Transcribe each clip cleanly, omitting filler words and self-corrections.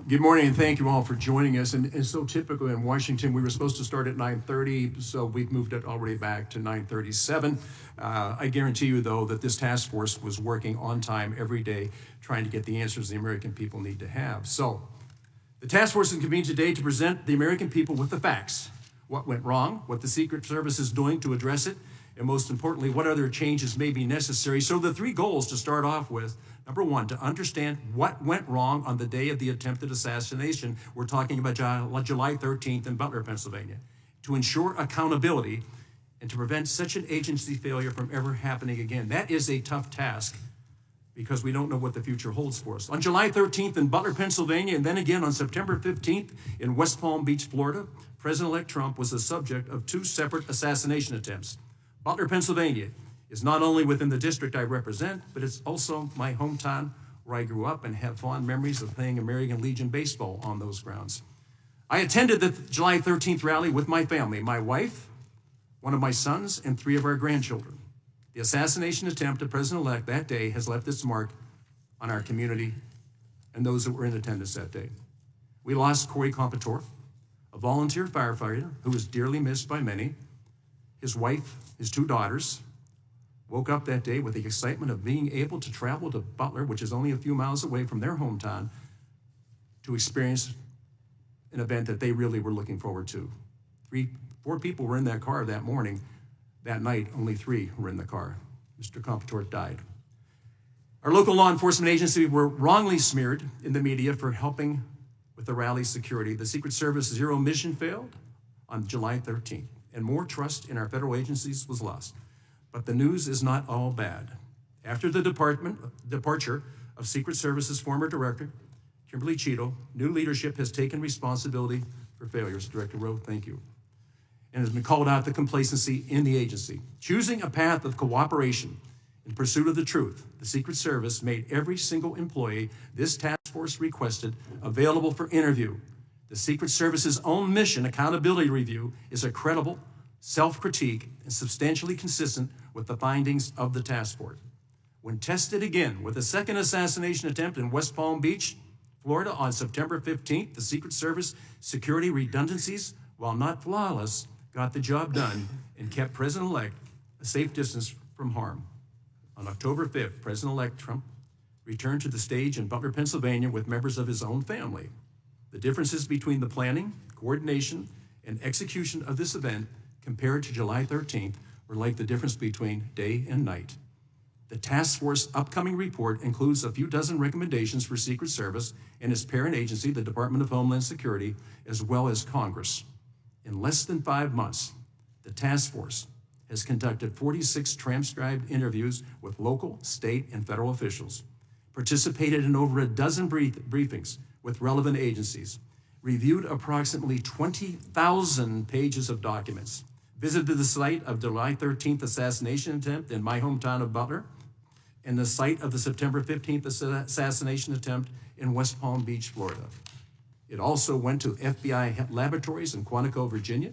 Good morning, and thank you all for joining us. And so typically in Washington, we were supposed to start at 9:30, so we've moved it already back to 9:37. I guarantee you, though, that this task force was working on time every day, trying to get the answers the American people need to have. So the task force is convened today to present the American people with the facts, what went wrong, what the Secret Service is doing to address it, and most importantly, what other changes may be necessary. So the three goals to start off with: number one, to understand what went wrong on the day of the attempted assassination. We're talking about July 13th in Butler, Pennsylvania. To ensure accountability and to prevent such an agency failure from ever happening again. That is a tough task because we don't know what the future holds for us. On July 13th in Butler, Pennsylvania, and then again on September 15th in West Palm Beach, Florida, President-elect Trump was the subject of two separate assassination attempts. Butler, Pennsylvania is not only within the district I represent, but it's also my hometown where I grew up and have fond memories of playing American Legion baseball on those grounds. I attended the July 13th rally with my family, my wife, one of my sons, and three of our grandchildren. The assassination attempt of President-elect that day has left its mark on our community and those that were in attendance that day. We lost Correa, a volunteer firefighter who was dearly missed by many. His wife, his two daughters, woke up that day with the excitement of being able to travel to Butler, which is only a few miles away from their hometown, to experience an event that they really were looking forward to. Four people were in that car that morning. That night, only three were in the car. Mr. Competore died. Our local law enforcement agency were wrongly smeared in the media for helping with the rally security. The Secret Service zero mission failed on July 13th, and more trust in our federal agencies was lost. But the news is not all bad. After the departure of Secret Service's former director, Kimberly Cheeto, new leadership has taken responsibility for failures. Director Rowe, thank you. And has been called out the complacency in the agency. Choosing a path of cooperation in pursuit of the truth, the Secret Service made every single employee this task force requested available for interview. The Secret Service's own mission accountability review is a credible self-critique and substantially consistent with the findings of the task force. When tested again with a second assassination attempt in West Palm Beach, Florida on September 15th, the Secret Service security redundancies, while not flawless, got the job done and kept President-elect a safe distance from harm. On October 5th, President-elect Trump returned to the stage in Butler, Pennsylvania with members of his own family. The differences between the planning, coordination, and execution of this event compared to July 13th were like the difference between day and night. The task force upcoming report includes a few dozen recommendations for Secret Service and its parent agency, the Department of Homeland Security, as well as Congress. In less than 5 months, the task force has conducted 46 transcribed interviews with local, state, and federal officials, participated in over a dozen briefings with relevant agencies, reviewed approximately 20,000 pages of documents, visited the site of July 13th assassination attempt in my hometown of Butler, and the site of the September 15th assassination attempt in West Palm Beach, Florida. It also went to FBI laboratories in Quantico, Virginia,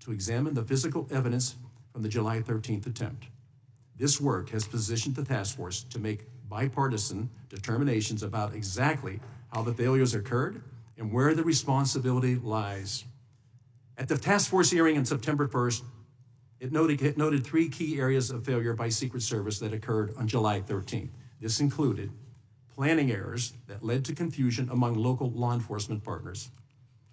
to examine the physical evidence from the July 13th attempt. This work has positioned the task force to make bipartisan determinations about exactly how the failures occurred and where the responsibility lies. At the task force hearing on September 1st, it noted three key areas of failure by Secret Service that occurred on July 13th. This included planning errors that led to confusion among local law enforcement partners,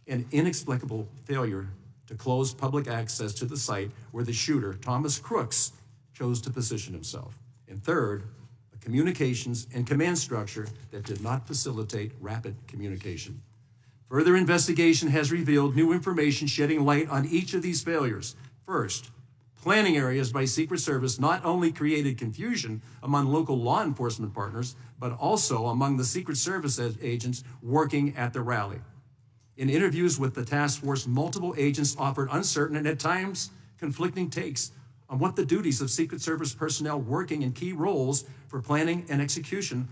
an inexplicable failure to close public access to the site where the shooter, Thomas Crooks, chose to position himself. And third, a communications and command structure that did not facilitate rapid communication. Further investigation has revealed new information shedding light on each of these failures. First, planning areas by Secret Service not only created confusion among local law enforcement partners, but also among the Secret Service agents working at the rally. In interviews with the task force, multiple agents offered uncertain and at times conflicting takes on what the duties of Secret Service personnel working in key roles for planning and execution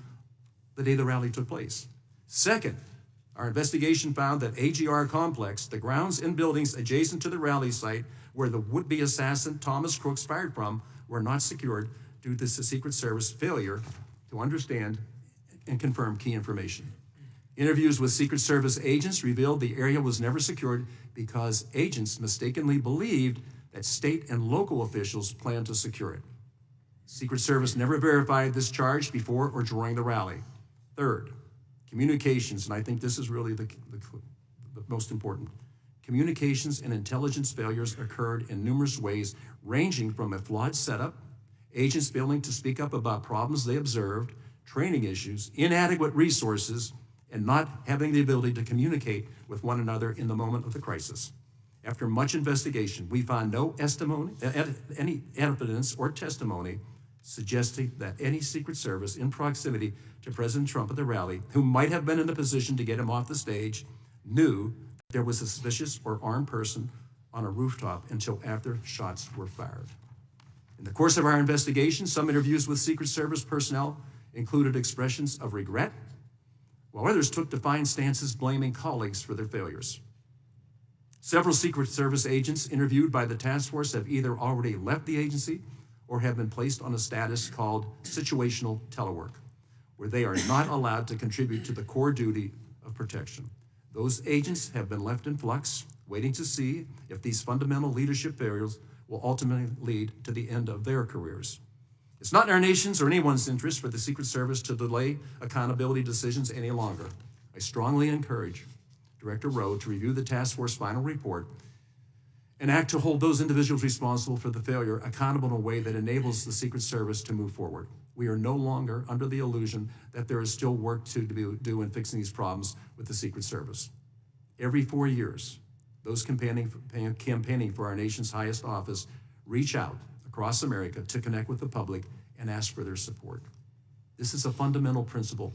the day the rally took place. Second, our investigation found that AGR Complex, the grounds and buildings adjacent to the rally site where the would-be assassin Thomas Crooks fired from, were not secured due to the Secret Service failure to understand and confirm key information. Interviews with Secret Service agents revealed the area was never secured because agents mistakenly believed that state and local officials planned to secure it. Secret Service never verified this charge before or during the rally. Third, communications, and I think this is really the most important. Communications and intelligence failures occurred in numerous ways, ranging from a flawed setup, agents failing to speak up about problems they observed, training issues, inadequate resources, and not having the ability to communicate with one another in the moment of the crisis. After much investigation, we found no any evidence or testimony suggesting that any Secret Service in proximity to President Trump at the rally, who might have been in a position to get him off the stage, knew there was a suspicious or armed person on a rooftop until after shots were fired. In the course of our investigation, some interviews with Secret Service personnel included expressions of regret, while others took defiant stances blaming colleagues for their failures. Several Secret Service agents interviewed by the task force have either already left the agency or have been placed on a status called situational telework, where they are not allowed to contribute to the core duty of protection. Those agents have been left in flux, waiting to see if these fundamental leadership failures will ultimately lead to the end of their careers. It's not in our nation's or anyone's interest for the Secret Service to delay accountability decisions any longer. I strongly encourage Director Rowe to review the task force final report and act to hold those individuals responsible for the failure accountable in a way that enables the Secret Service to move forward. We are no longer under the illusion that there is still work to do in fixing these problems with the Secret Service. Every 4 years, those campaigning for our nation's highest office reach out across America to connect with the public and ask for their support. This is a fundamental principle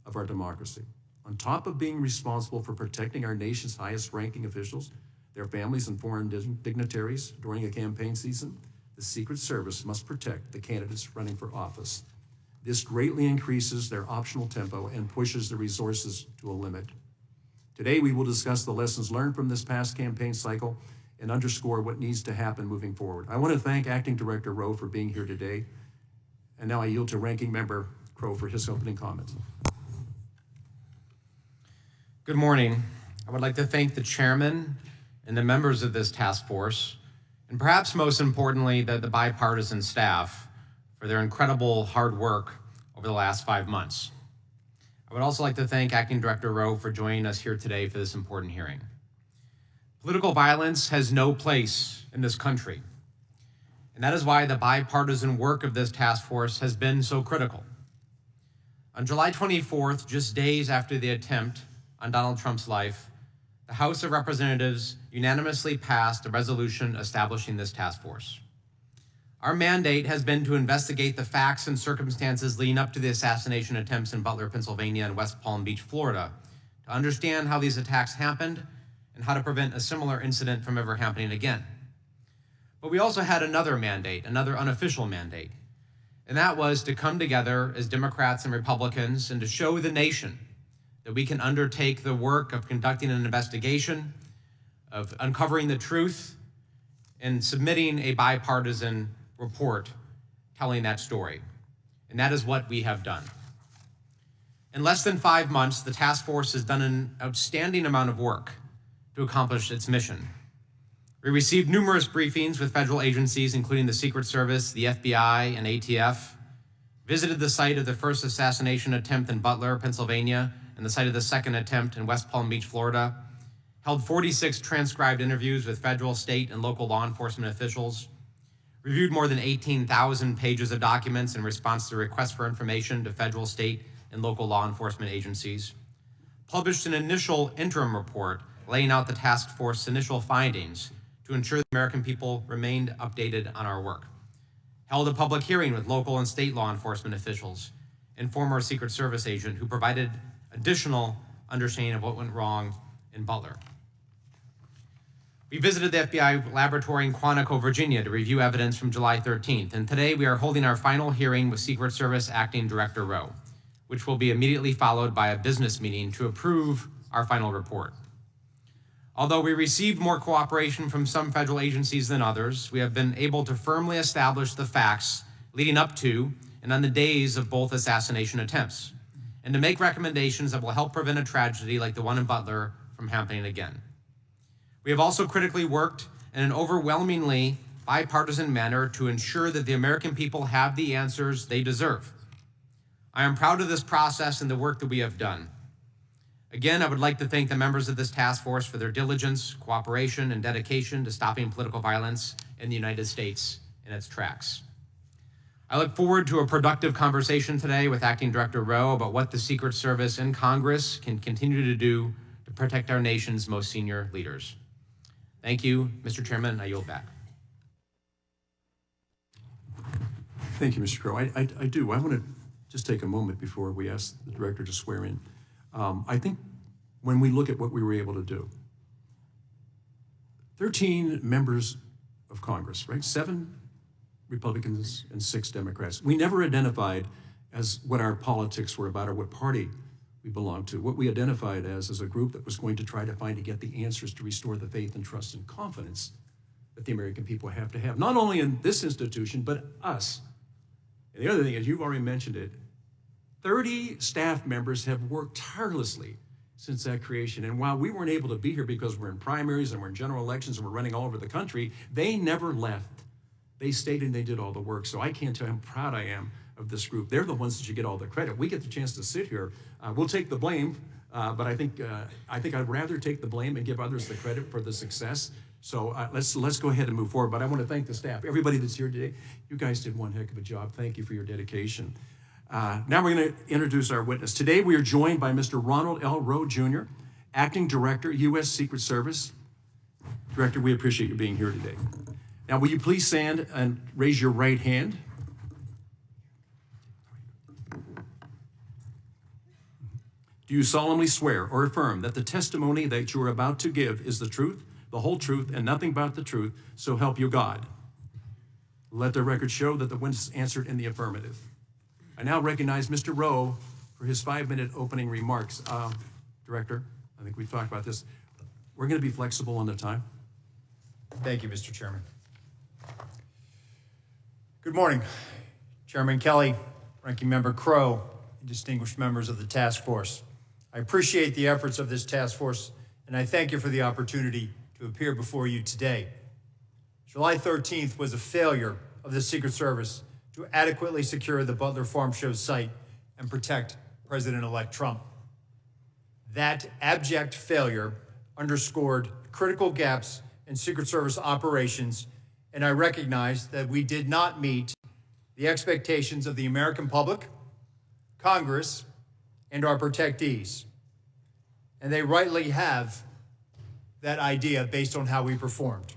of our democracy. On top of being responsible for protecting our nation's highest ranking officials, their families and foreign dignitaries during a campaign season, the Secret Service must protect the candidates running for office. This greatly increases their optional tempo and pushes the resources to a limit. Today, we will discuss the lessons learned from this past campaign cycle and underscore what needs to happen moving forward. I want to thank Acting Director Rowe for being here today. And now I yield to Ranking Member Crow for his opening comments. Good morning. I would like to thank the chairman and the members of this task force, and perhaps most importantly, the bipartisan staff for their incredible hard work over the last 5 months. I would also like to thank Acting Director Rowe for joining us here today for this important hearing. Political violence has no place in this country, and that is why the bipartisan work of this task force has been so critical. On July 24th, just days after the attempt on Donald Trump's life, the House of Representatives unanimously passed a resolution establishing this task force. Our mandate has been to investigate the facts and circumstances leading up to the assassination attempts in Butler, Pennsylvania and West Palm Beach, Florida, to understand how these attacks happened and how to prevent a similar incident from ever happening again. But we also had another mandate, another unofficial mandate, and that was to come together as Democrats and Republicans and to show the nation that we can undertake the work of conducting an investigation, of uncovering the truth, and submitting a bipartisan report telling that story. And that is what we have done. In less than 5 months, the task force has done an outstanding amount of work to accomplish its mission. We received numerous briefings with federal agencies, including the Secret Service, the FBI, and ATF, visited the site of the first assassination attempt in Butler, Pennsylvania, and the site of the second attempt in West Palm Beach, Florida, held 46 transcribed interviews with federal, state, and local law enforcement officials, reviewed more than 18,000 pages of documents in response to requests for information to federal, state, and local law enforcement agencies, published an initial interim report laying out the task force's initial findings to ensure the American people remained updated on our work, held a public hearing with local and state law enforcement officials and former Secret Service agent who provided additional understanding of what went wrong in Butler. We visited the FBI laboratory in Quantico, Virginia to review evidence from July 13th, and today we are holding our final hearing with Secret Service Acting Director Rowe, which will be immediately followed by a business meeting to approve our final report. Although we received more cooperation from some federal agencies than others, we have been able to firmly establish the facts leading up to and on the days of both assassination attempts. and to make recommendations that will help prevent a tragedy like the one in Butler from happening again. We have also critically worked in an overwhelmingly bipartisan manner to ensure that the American people have the answers they deserve. I am proud of this process and the work that we have done. Again, I would like to thank the members of this task force for their diligence, cooperation, and dedication to stopping political violence in the United States in its tracks. I look forward to a productive conversation today with Acting Director Rowe about what the Secret Service and Congress can continue to do to protect our nation's most senior leaders. Thank you, Mr. Chairman, I yield back. Thank you, Mr. Crow. I do. I want to just take a moment before we ask the director to swear in. I think when we look at what we were able to do, 13 members of Congress, right? 7 Republicans and 6 Democrats. We never identified as what our politics were about or what party we belonged to. What we identified as a group that was going to try to find and get the answers to restore the faith and trust and confidence that the American people have to have, not only in this institution, but us. And the other thing is, you've already mentioned it, 30 staff members have worked tirelessly since that creation. And while we weren't able to be here because we're in primaries and we're in general elections and we're running all over the country, they never left. They stayed and they did all the work. So I can't tell you how proud I am of this group. They're the ones that should get all the credit. We get the chance to sit here. We'll take the blame, but I think I'd rather take the blame and give others the credit for the success. So let's go ahead and move forward. But I want to thank the staff, everybody that's here today. You guys did one heck of a job. Thank you for your dedication. Now we're going to introduce our witness. Today we are joined by Mr. Ronald L. Rowe, Jr., Acting Director, U.S. Secret Service. Director, we appreciate you being here today. Now, will you please stand and raise your right hand? Do you solemnly swear or affirm that the testimony that you are about to give is the truth, the whole truth, and nothing but the truth, so help you God? Let the record show that the witness answered in the affirmative. I now recognize Mr. Rowe for his 5-minute opening remarks. Director, I think we've talked about this. We're going to be flexible on the time. Thank you, Mr. Chairman. Good morning, Chairman Kelly, Ranking Member Crowe, and distinguished members of the task force. I appreciate the efforts of this task force, and I thank you for the opportunity to appear before you today. July 13th was a failure of the Secret Service to adequately secure the Butler Farm Show site and protect President-elect Trump. That abject failure underscored critical gaps in Secret Service operations, and I recognize that we did not meet the expectations of the American public, Congress, and our protectees. And they rightly have that idea based on how we performed.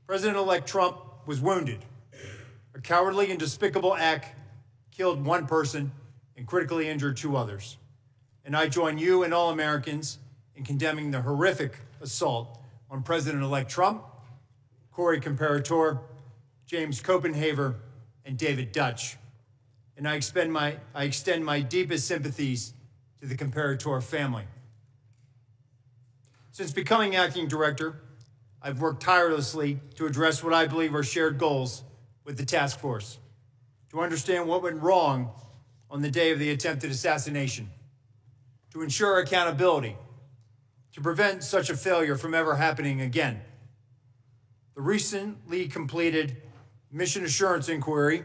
President-elect Trump was wounded. A cowardly and despicable act killed 1 person and critically injured 2 others. And I join you and all Americans in condemning the horrific assault on President-elect Trump, Corey Comparator, James Copenhaver, and David Dutch. And I extend my deepest sympathies to the Comparator family. Since becoming acting director, I've worked tirelessly to address what I believe are shared goals with the task force, to understand what went wrong on the day of the attempted assassination, to ensure accountability, to prevent such a failure from ever happening again. The recently completed mission assurance inquiry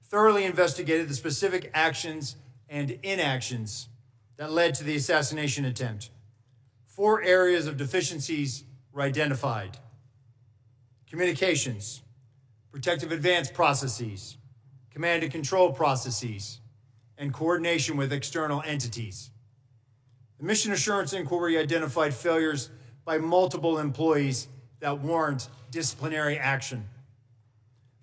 thoroughly investigated the specific actions and inactions that led to the assassination attempt. 4 areas of deficiencies were identified: communications, protective advance processes, command and control processes, and coordination with external entities. The mission assurance inquiry identified failures by multiple employees that warrant disciplinary action.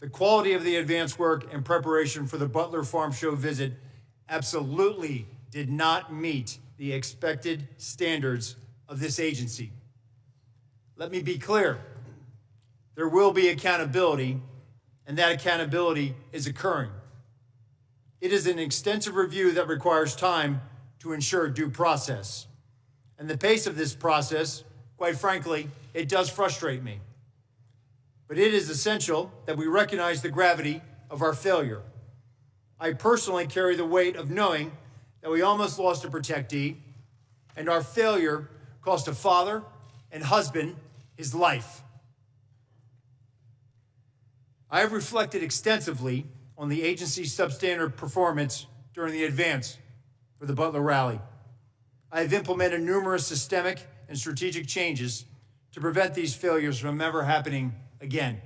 The quality of the advance work and preparation for the Butler Farm Show visit absolutely did not meet the expected standards of this agency. Let me be clear. There will be accountability, and that accountability is occurring. It is an extensive review that requires time to ensure due process. And the pace of this process, quite frankly, it does frustrate me. But it is essential that we recognize the gravity of our failure. I personally carry the weight of knowing that we almost lost a protectee, and our failure cost a father and husband his life. I have reflected extensively on the agency's substandard performance during the advance for the Butler rally. I have implemented numerous systemic and strategic changes to prevent these failures from ever happening again.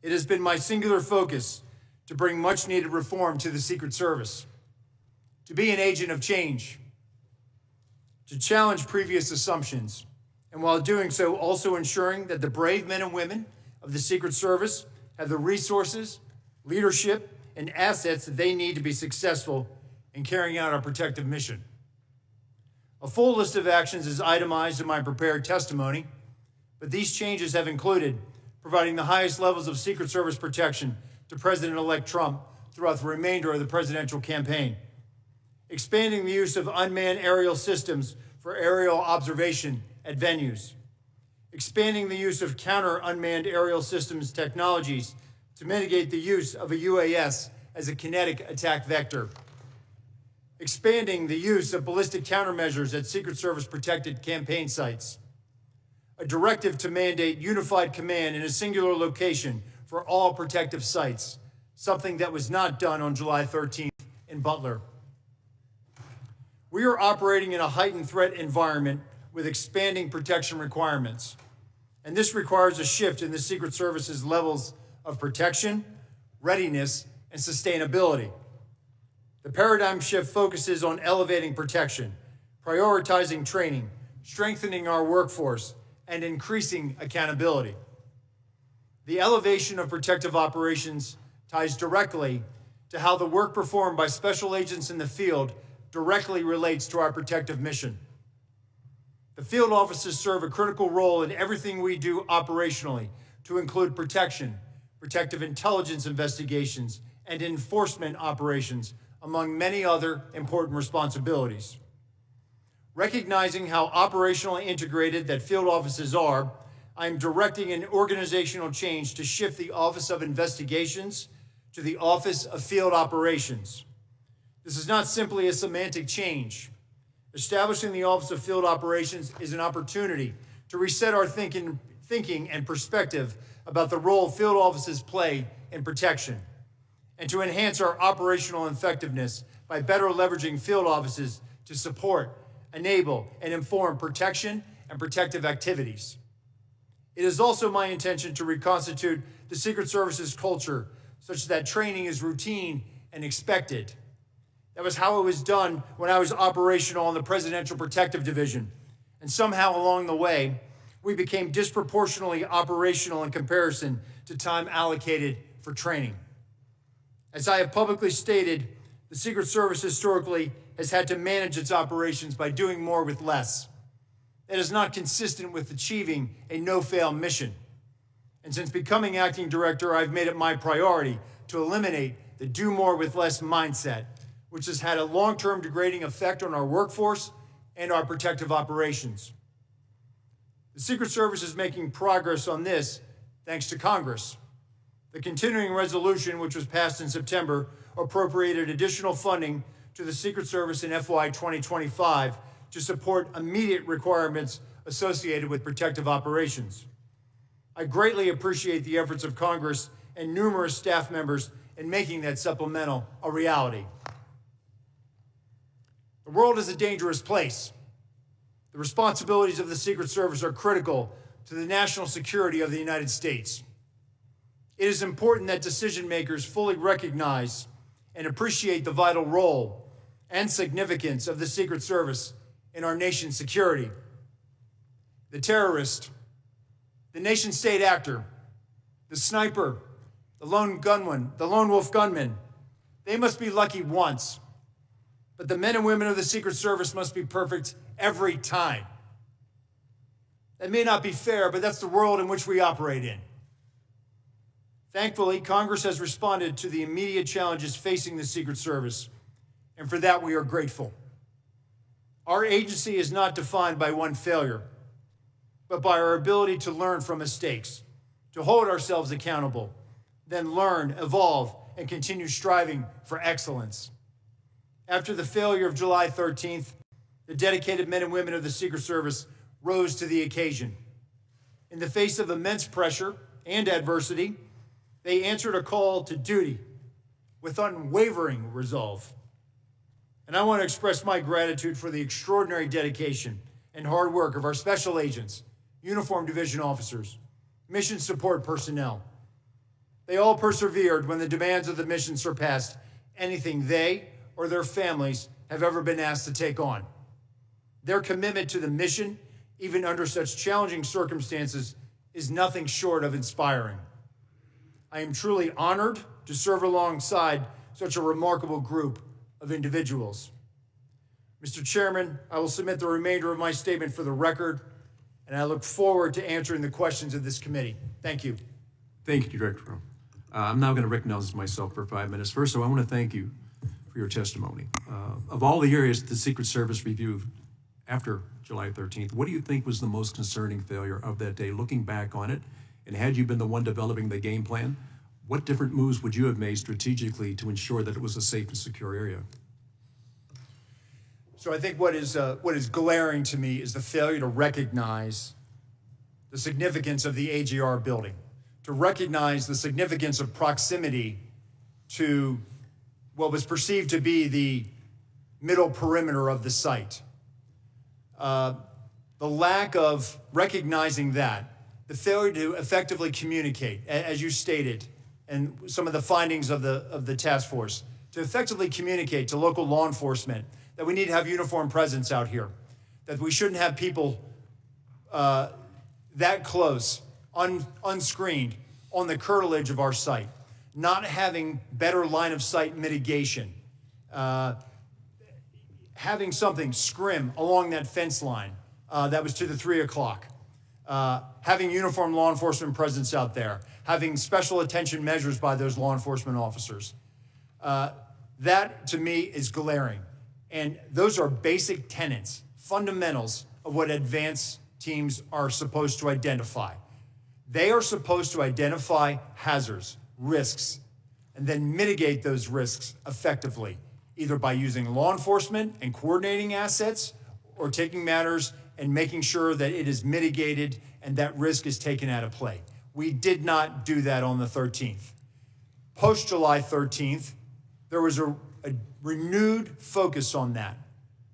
It has been my singular focus to bring much-needed reform to the Secret Service, to be an agent of change, to challenge previous assumptions, and while doing so, also ensuring that the brave men and women of the Secret Service have the resources, leadership, and assets that they need to be successful in carrying out our protective mission. A full list of actions is itemized in my prepared testimony, but these changes have included providing the highest levels of Secret Service protection to President-elect Trump throughout the remainder of the presidential campaign, expanding the use of unmanned aerial systems for aerial observation at venues, expanding the use of counter-unmanned aerial systems technologies to mitigate the use of a UAS as a kinetic attack vector, expanding the use of ballistic countermeasures at Secret Service protected campaign sites, a directive to mandate unified command in a singular location for all protective sites, something that was not done on July 13th in Butler. We are operating in a heightened threat environment with expanding protection requirements, and this requires a shift in the Secret Service's levels of protection, readiness, and sustainability. The paradigm shift focuses on elevating protection, prioritizing training, strengthening our workforce, and increasing accountability. The elevation of protective operations ties directly to how the work performed by special agents in the field directly relates to our protective mission. The field officers serve a critical role in everything we do operationally, to include protection, protective intelligence investigations, and enforcement operations, among many other important responsibilities. Recognizing how operationally integrated that field offices are, I am directing an organizational change to shift the Office of Investigations to the Office of Field Operations. This is not simply a semantic change. Establishing the Office of Field Operations is an opportunity to reset our thinking and perspective about the role field offices play in protection, and to enhance our operational effectiveness by better leveraging field offices to support, enable, and inform protection and protective activities. It is also my intention to reconstitute the Secret Service's culture such that training is routine and expected. That was how it was done when I was operational in the Presidential Protective Division, and somehow along the way, we became disproportionately operational in comparison to time allocated for training. As I have publicly stated, the Secret Service historically has had to manage its operations by doing more with less. That is not consistent with achieving a no-fail mission. And since becoming acting director, I've made it my priority to eliminate the do more with less mindset, which has had a long-term degrading effect on our workforce and our protective operations. The Secret Service is making progress on this thanks to Congress. The continuing resolution, which was passed in September, appropriated additional funding to the Secret Service in FY 2025 to support immediate requirements associated with protective operations. I greatly appreciate the efforts of Congress and numerous staff members in making that supplemental a reality. The world is a dangerous place. The responsibilities of the Secret Service are critical to the national security of the United States. It is important that decision makers fully recognize and appreciate the vital role and significance of the Secret Service in our nation's security. The terrorist, the nation-state actor, the sniper, the lone gunman, the lone wolf gunman, they must be lucky once. But the men and women of the Secret Service must be perfect every time. That may not be fair, but that's the world in which we operate in. Thankfully, Congress has responded to the immediate challenges facing the Secret Service, and for that we are grateful. Our agency is not defined by one failure, but by our ability to learn from mistakes, to hold ourselves accountable, then learn, evolve, and continue striving for excellence. After the failure of July 13th, the dedicated men and women of the Secret Service rose to the occasion. In the face of immense pressure and adversity, they answered a call to duty with unwavering resolve. And I want to express my gratitude for the extraordinary dedication and hard work of our special agents, uniformed division officers, mission support personnel. They all persevered when the demands of the mission surpassed anything they or their families have ever been asked to take on. Their commitment to the mission, even under such challenging circumstances, is nothing short of inspiring. I am truly honored to serve alongside such a remarkable group of individuals. Mr. Chairman, I will submit the remainder of my statement for the record, and I look forward to answering the questions of this committee. Thank you. Thank you, Director Rowe. I'm now going to recognize myself for 5 minutes. First of all, I want to thank you for your testimony. Of all the areas the Secret Service reviewed after July 13th, what do you think was the most concerning failure of that day, looking back on it? And had you been the one developing the game plan, what different moves would you have made strategically to ensure that it was a safe and secure area? So I think what is glaring to me is the failure to recognize the significance of the AGR building, to recognize the significance of proximity to what was perceived to be the middle perimeter of the site. The lack of recognizing that, the failure to effectively communicate, as you stated, and some of the findings of the task force, to effectively communicate to local law enforcement that we need to have uniformed presence out here, that we shouldn't have people that close, unscreened, on the curtilage of our site, not having better line of sight mitigation, having something scrim along that fence line that was to the 3 o'clock, having uniformed law enforcement presence out there, having special attention measures by those law enforcement officers. That, to me, is glaring. And those are basic tenets, fundamentals of what advance teams are supposed to identify. They are supposed to identify hazards, risks, and then mitigate those risks effectively, either by using law enforcement and coordinating assets or taking matters and making sure that it is mitigated and that risk is taken out of play. We did not do that on the 13th. Post July 13th, there was a renewed focus on that,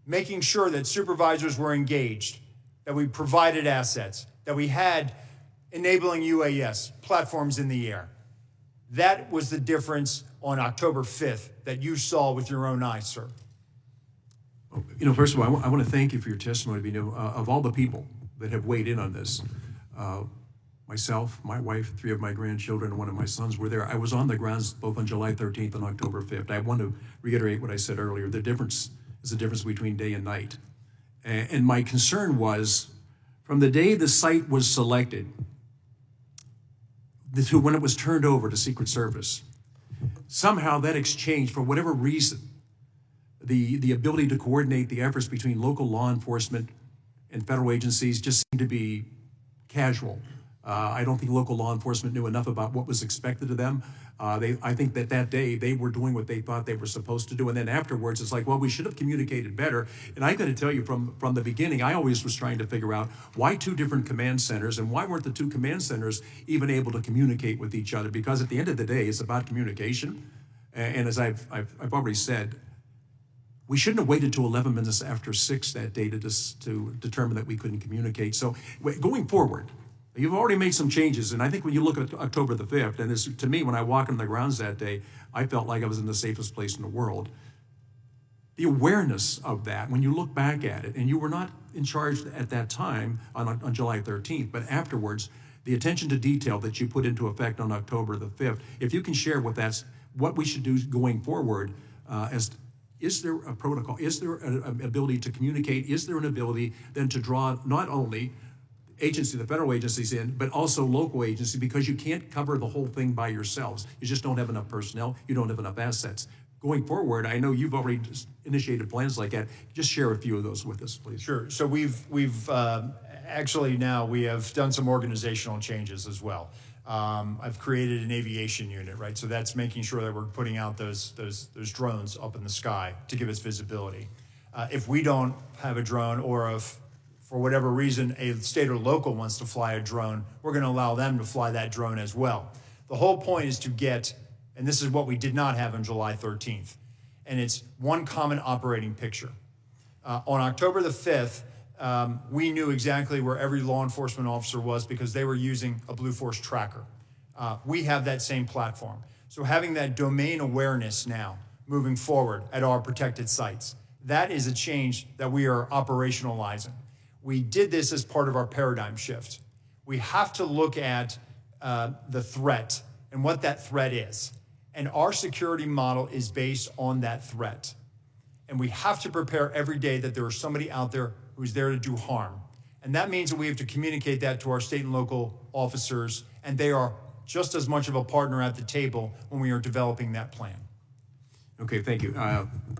making sure that supervisors were engaged, that we provided assets, that we had enabling UAS, platforms in the air. That was the difference on October 5th that you saw with your own eyes, sir. You know, first of all, I want to thank you for your testimony. You know, of all the people that have weighed in on this, myself, my wife, 3 of my grandchildren, and 1 of my sons were there. I was on the grounds both on July 13th and October 5th. I want to reiterate what I said earlier. The difference is the difference between day and night. And my concern was, from the day the site was selected to when it was turned over to Secret Service, somehow that exchange, for whatever reason, the ability to coordinate the efforts between local law enforcement and federal agencies just seemed to be casual. I don't think local law enforcement knew enough about what was expected of them. I think that day they were doing what they thought they were supposed to do. And then afterwards, it's like, well, we should have communicated better. And I got to tell you, from the beginning, I always was trying to figure out why 2 different command centers, and why weren't the 2 command centers even able to communicate with each other? Because at the end of the day, it's about communication. And as I've already said, we shouldn't have waited till 11 minutes after 6 that day to determine that we couldn't communicate. So going forward, you've already made some changes, and I think when you look at October the 5th, and this, to me, when I walked on the grounds that day, I felt like I was in the safest place in the world. The awareness of that, when you look back at it, and you were not in charge at that time on July 13th, but afterwards, the attention to detail that you put into effect on October the 5th, if you can share with us what we should do going forward, is there a protocol? Is there an ability to communicate? Is there an ability then to draw not only the federal agencies in, but also local agencies, because you can't cover the whole thing by yourselves. You just don't have enough personnel. You don't have enough assets. Going forward, I know you've already initiated plans like that. Just share a few of those with us, please. Sure. So we've actually now we have done some organizational changes as well. I've created an aviation unit, right? So that's making sure that we're putting out those drones up in the sky to give us visibility. If we don't have a drone, or if for whatever reason a state or local wants to fly a drone, we're going to allow them to fly that drone as well. The whole point is to get, and this is what we did not have on July 13th, and it's one common operating picture. On October the 5th, we knew exactly where every law enforcement officer was because they were using a Blue Force tracker. We have that same platform. So having that domain awareness now moving forward at our protected sites, that is a change that we are operationalizing. We did this as part of our paradigm shift. We have to look at the threat and what that threat is. And our security model is based on that threat. And we have to prepare every day that there is somebody out there who's there to do harm. And that means that we have to communicate that to our state and local officers, and they are just as much of a partner at the table when we are developing that plan. Okay, thank you.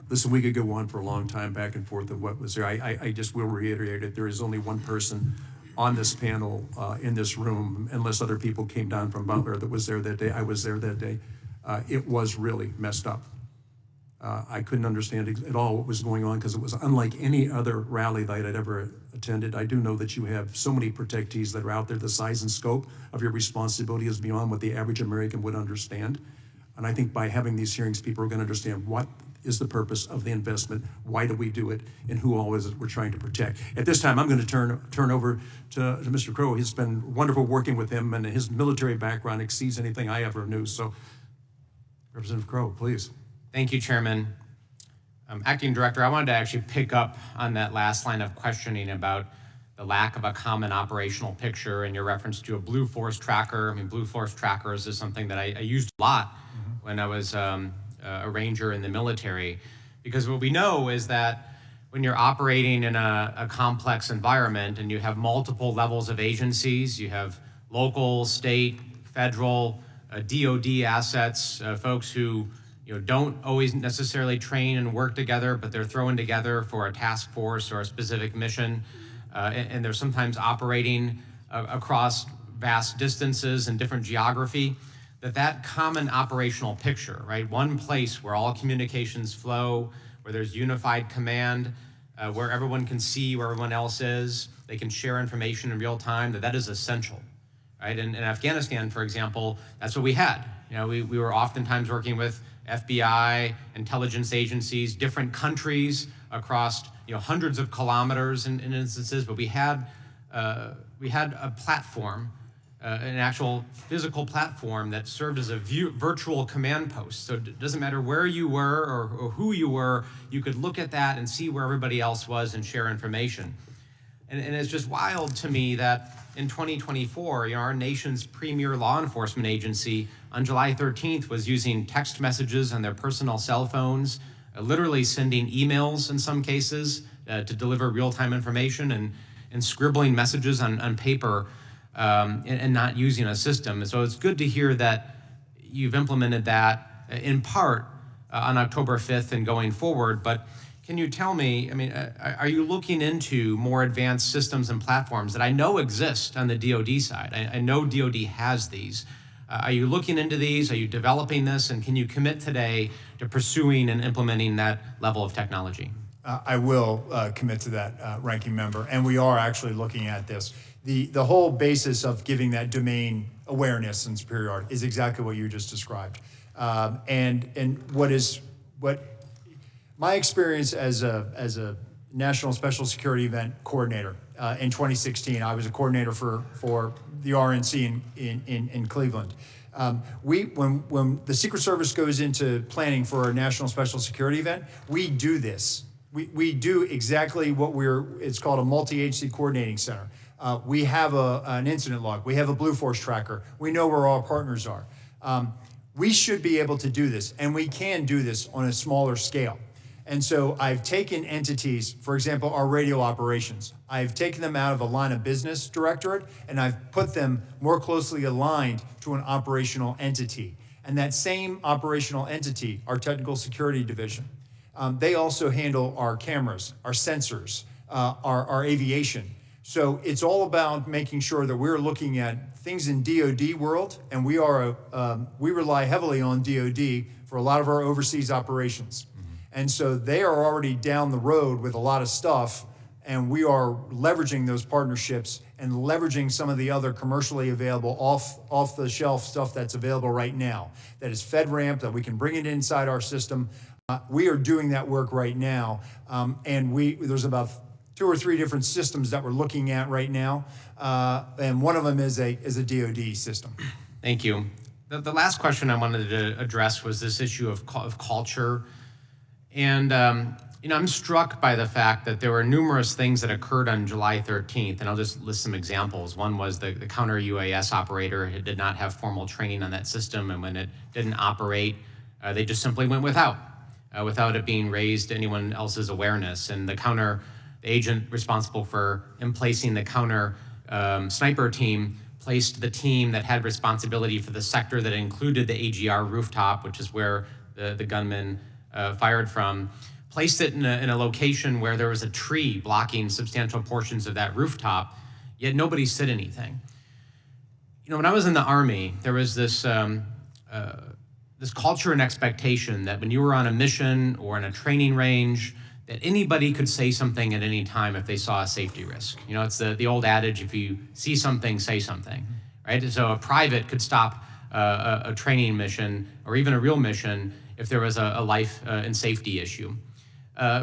Listen, we could go on for a long time back and forth of what was there. I just will reiterate it. There is only one person on this panel in this room, unless other people came down from Butler, that was there that day. I was there that day. It was really messed up. I couldn't understand at all what was going on because it was unlike any other rally that I'd ever attended. I do know that you have so many protectees that are out there. The size and scope of your responsibility is beyond what the average American would understand. And I think by having these hearings, people are going to understand what is the purpose of the investment, why do we do it, and who all is it we're trying to protect. At this time, I'm going to turn over to Mr. Crowe. It's been wonderful working with him, and his military background exceeds anything I ever knew. So, Representative Crowe, please. Thank you, Chairman. Acting Director, I wanted to actually pick up on that last line of questioning about the lack of a common operational picture and your reference to a Blue Force tracker. I mean, Blue Force trackers is something that I used a lot when I was a ranger in the military, because what we know is that when you're operating in a complex environment and you have multiple levels of agencies, you have local, state, federal, DOD assets, folks who don't always necessarily train and work together, but they're thrown together for a task force or a specific mission, and they're sometimes operating across vast distances and different geography. That common operational picture, right? One place where all communications flow, where there's unified command, where everyone can see where everyone else is, they can share information in real time, that is essential, right? In Afghanistan, for example, that's what we had. We were oftentimes working with FBI, intelligence agencies, different countries across hundreds of kilometers in instances, but we had a platform, an actual physical platform that served as a virtual command post. So it doesn't matter where you were or who you were, you could look at that and see where everybody else was and share information. And it's just wild to me that in 2024, our nation's premier law enforcement agency on July 13th was using text messages on their personal cell phones, literally sending emails in some cases to deliver real-time information, and scribbling messages on paper and not using a system. And so it's good to hear that you've implemented that in part on October 5th and going forward. But can you tell me, are you looking into more advanced systems and platforms that I know exist on the DoD side? I know DoD has these. Are you looking into these? Are you developing this? And can you commit today to pursuing and implementing that level of technology? I will commit to that, Ranking Member, and we are actually looking at this. The whole basis of giving that domain awareness and superiority is exactly what you just described. And what my experience as a National Special Security Event coordinator in 2016, I was a coordinator for the RNC in Cleveland. When the Secret Service goes into planning for a National Special Security Event, we do this. We do exactly what it's called a multi-agency coordinating center. We have an incident log. We have a Blue Force tracker. We know where our partners are. We should be able to do this, and we can do this on a smaller scale. And so I've taken entities, for example, our radio operations. I've taken them out of a line of business directorate, and I've put them more closely aligned to an operational entity. And that same operational entity, our technical security division, they also handle our cameras, our sensors, our aviation. So it's all about making sure that we're looking at things in DoD world, and we rely heavily on DoD for a lot of our overseas operations. And so they are already down the road with a lot of stuff, and we are leveraging those partnerships and leveraging some of the other commercially available off-the-shelf stuff that's available right now. That is FedRAMP, that we can bring it inside our system. We are doing that work right now, and there's about 2 or 3 different systems that we're looking at right now, and one of them is a DoD system. Thank you. The last question I wanted to address was this issue of culture. And you know, I'm struck by the fact that there were numerous things that occurred on July 13th, and I'll just list some examples. One was the counter UAS operator did not have formal training on that system, and when it didn't operate, they just simply went without it being raised to anyone else's awareness. And the agent responsible for placing the counter sniper team placed the team that had responsibility for the sector that included the AGR rooftop, which is where the gunman fired from, placed it in a location where there was a tree blocking substantial portions of that rooftop, yet nobody said anything. You know, when I was in the Army, there was this culture and expectation that when you were on a mission or in a training range, that anybody could say something at any time if they saw a safety risk. You know, it's the old adage, if you see something, say something, right? So a private could stop a training mission or even a real mission if there was a life and safety issue.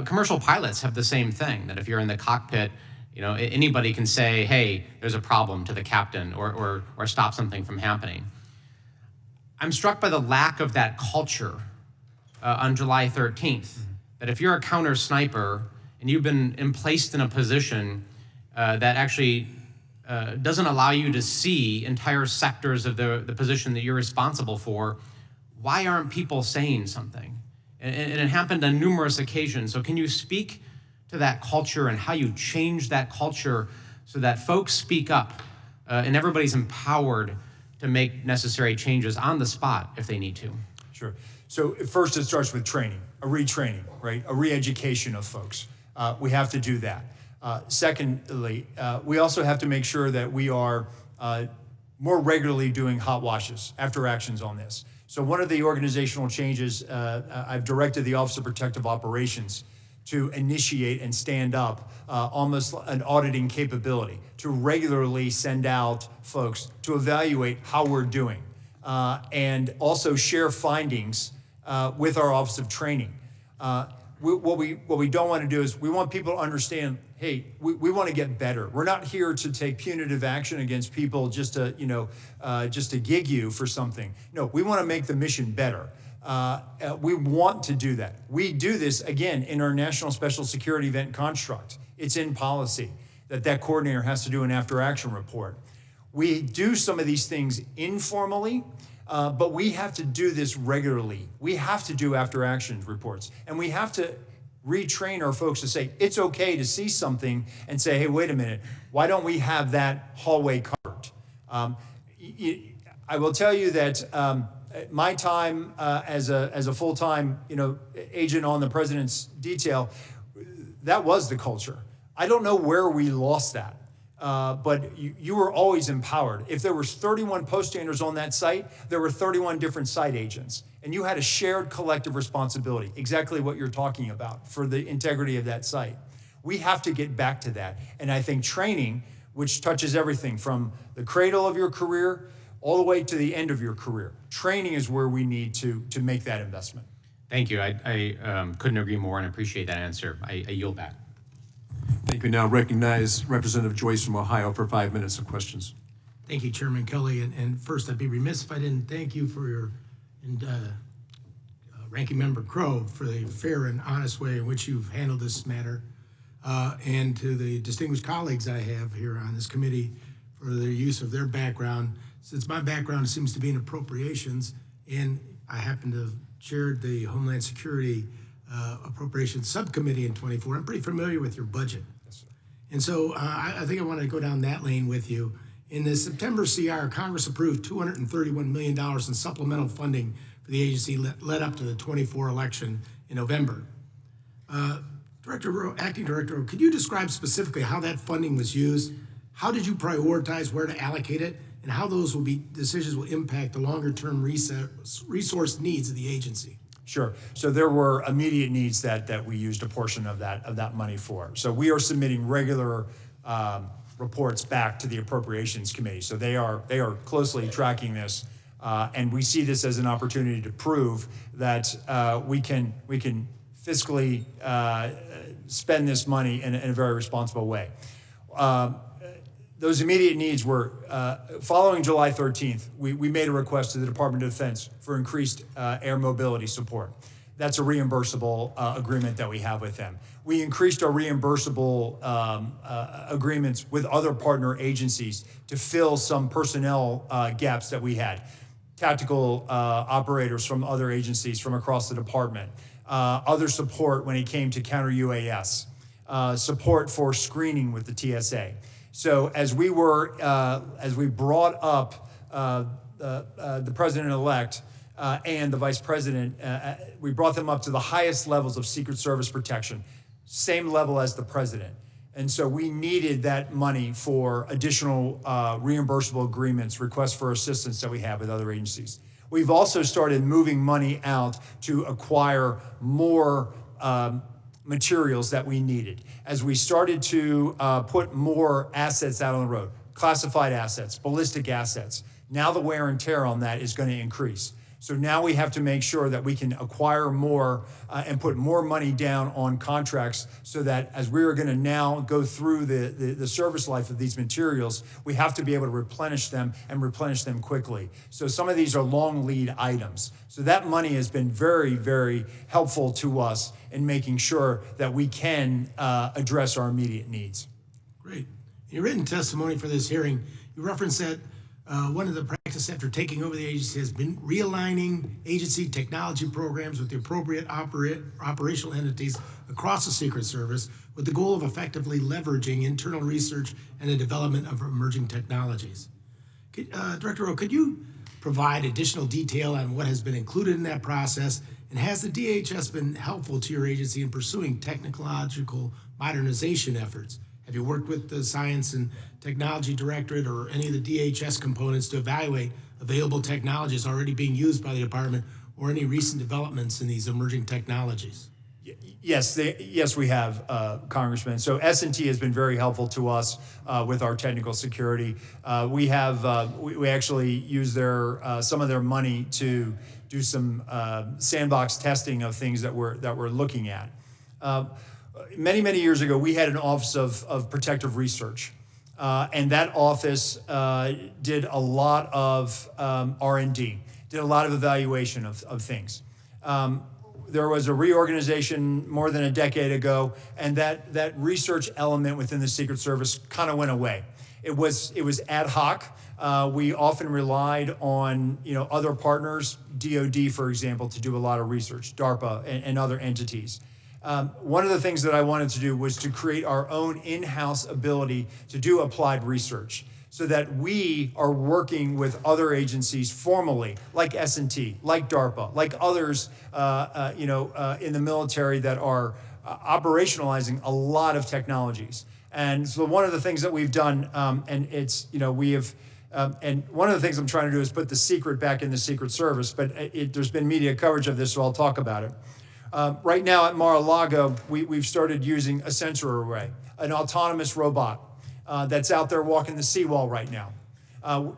Commercial pilots have the same thing, that if you're in the cockpit, you know, anybody can say, hey, there's a problem to the captain or stop something from happening. I'm struck by the lack of that culture on July 13th, that if you're a counter sniper and you've been placed in a position that actually doesn't allow you to see entire sectors of the position that you're responsible for, why aren't people saying something? And it happened on numerous occasions. So can you speak to that culture and how you change that culture so that folks speak up and everybody's empowered to make necessary changes on the spot if they need to? Sure. So first it starts with training, a retraining, right? A re-education of folks. We have to do that. Secondly, we also have to make sure that we are more regularly doing hot washes, after actions on this. So one of the organizational changes, I've directed the Office of Protective Operations to initiate and stand up almost an auditing capability, to regularly send out folks to evaluate how we're doing, and also share findings with our Office of Training. What we don't want to do is we want people to understand, hey, we want to get better. We're not here to take punitive action against people just to, just to gig you for something. No, we want to make the mission better. We want to do that. We do this, again, in our National Special Security Event construct. It's in policy that coordinator has to do an after-action report. We do some of these things informally, but we have to do this regularly. We have to do after-action reports, and we have to retrain our folks to say, it's okay to see something and say, hey, wait a minute, why don't we have that hallway covered? I will tell you that my time as a full-time agent on the president's detail, that was the culture. I don't know where we lost that, but you were always empowered. If there was 31 poststanders on that site, there were 31 different site agents, and you had a shared collective responsibility, exactly what you're talking about, for the integrity of that site. We have to get back to that, and I think training, which touches everything from the cradle of your career all the way to the end of your career. Training is where we need to make that investment. Thank you. I couldn't agree more and appreciate that answer. I yield back. Thank you. Now recognize Representative Joyce from Ohio for 5 minutes of questions. Thank you, Chairman Kelly. And first, I'd be remiss if I didn't thank you for your Ranking Member Crowe for the fair and honest way in which you've handled this matter, and to the distinguished colleagues I have here on this committee for their use of their background. Since my background seems to be in appropriations, and I happen to have chaired the Homeland Security Appropriations Subcommittee in 24, I'm pretty familiar with your budget. Yes, sir. And so I think I want to go down that lane with you. In the September CR, Congress approved $231 million in supplemental funding for the agency led up to the 24 election in November. Director Rowe, Acting Director Rowe, could you describe specifically how that funding was used? How did you prioritize where to allocate it, and how those decisions will impact the longer-term resource needs of the agency? Sure. So there were immediate needs that we used a portion of that money for. So we are submitting regular reports back to the Appropriations Committee. So they are closely tracking this, and we see this as an opportunity to prove that we can fiscally spend this money in a very responsible way. Those immediate needs were, following July 13th, we made a request to the Department of Defense for increased air mobility support. That's a reimbursable agreement that we have with them. We increased our reimbursable agreements with other partner agencies to fill some personnel gaps that we had. Tactical operators from other agencies from across the department, other support when it came to counter UAS, support for screening with the TSA. So as we brought up the president-elect and the vice president, we brought them up to the highest levels of Secret Service protection, same level as the president. And so we needed that money for additional reimbursable agreements, requests for assistance that we have with other agencies. We've also started moving money out to acquire more materials that we needed. As we started to put more assets out on the road, classified assets, ballistic assets, now the wear and tear on that is going to increase. So now we have to make sure that we can acquire more and put more money down on contracts so that as we are going to now go through the service life of these materials, we have to be able to replenish them and replenish them quickly. So some of these are long lead items. So that money has been very, very helpful to us in making sure that we can address our immediate needs. Great. In your written testimony for this hearing, you referenced that one of the practices after taking over the agency has been realigning agency technology programs with the appropriate operational entities across the Secret Service with the goal of effectively leveraging internal research and the development of emerging technologies. Director Rowe, could you provide additional detail on what has been included in that process, and has the DHS been helpful to your agency in pursuing technological modernization efforts? Have you worked with the Science and Technology Directorate or any of the DHS components to evaluate available technologies already being used by the department or any recent developments in these emerging technologies? Yes, we have, Congressman. So S&T has been very helpful to us with our technical security. We actually use some of their money to do some sandbox testing of things that we're looking at. Many, many years ago, we had an Office of Protective Research, and that office did a lot of R&D, did a lot of evaluation of things. There was a reorganization more than a decade ago, and that research element within the Secret Service kind of went away. It was ad hoc. We often relied on other partners, DoD, for example, to do a lot of research, DARPA and other entities. One of the things that I wanted to do was to create our own in-house ability to do applied research so that we are working with other agencies formally, like S&T, like DARPA, like others in the military that are operationalizing a lot of technologies. And so one of the things that we've done, and one of the things I'm trying to do is put the secret back in the Secret Service, but there's been media coverage of this, so I'll talk about it. Right now at Mar-a-Lago, we've started using a sensor array, an autonomous robot that's out there walking the seawall right now.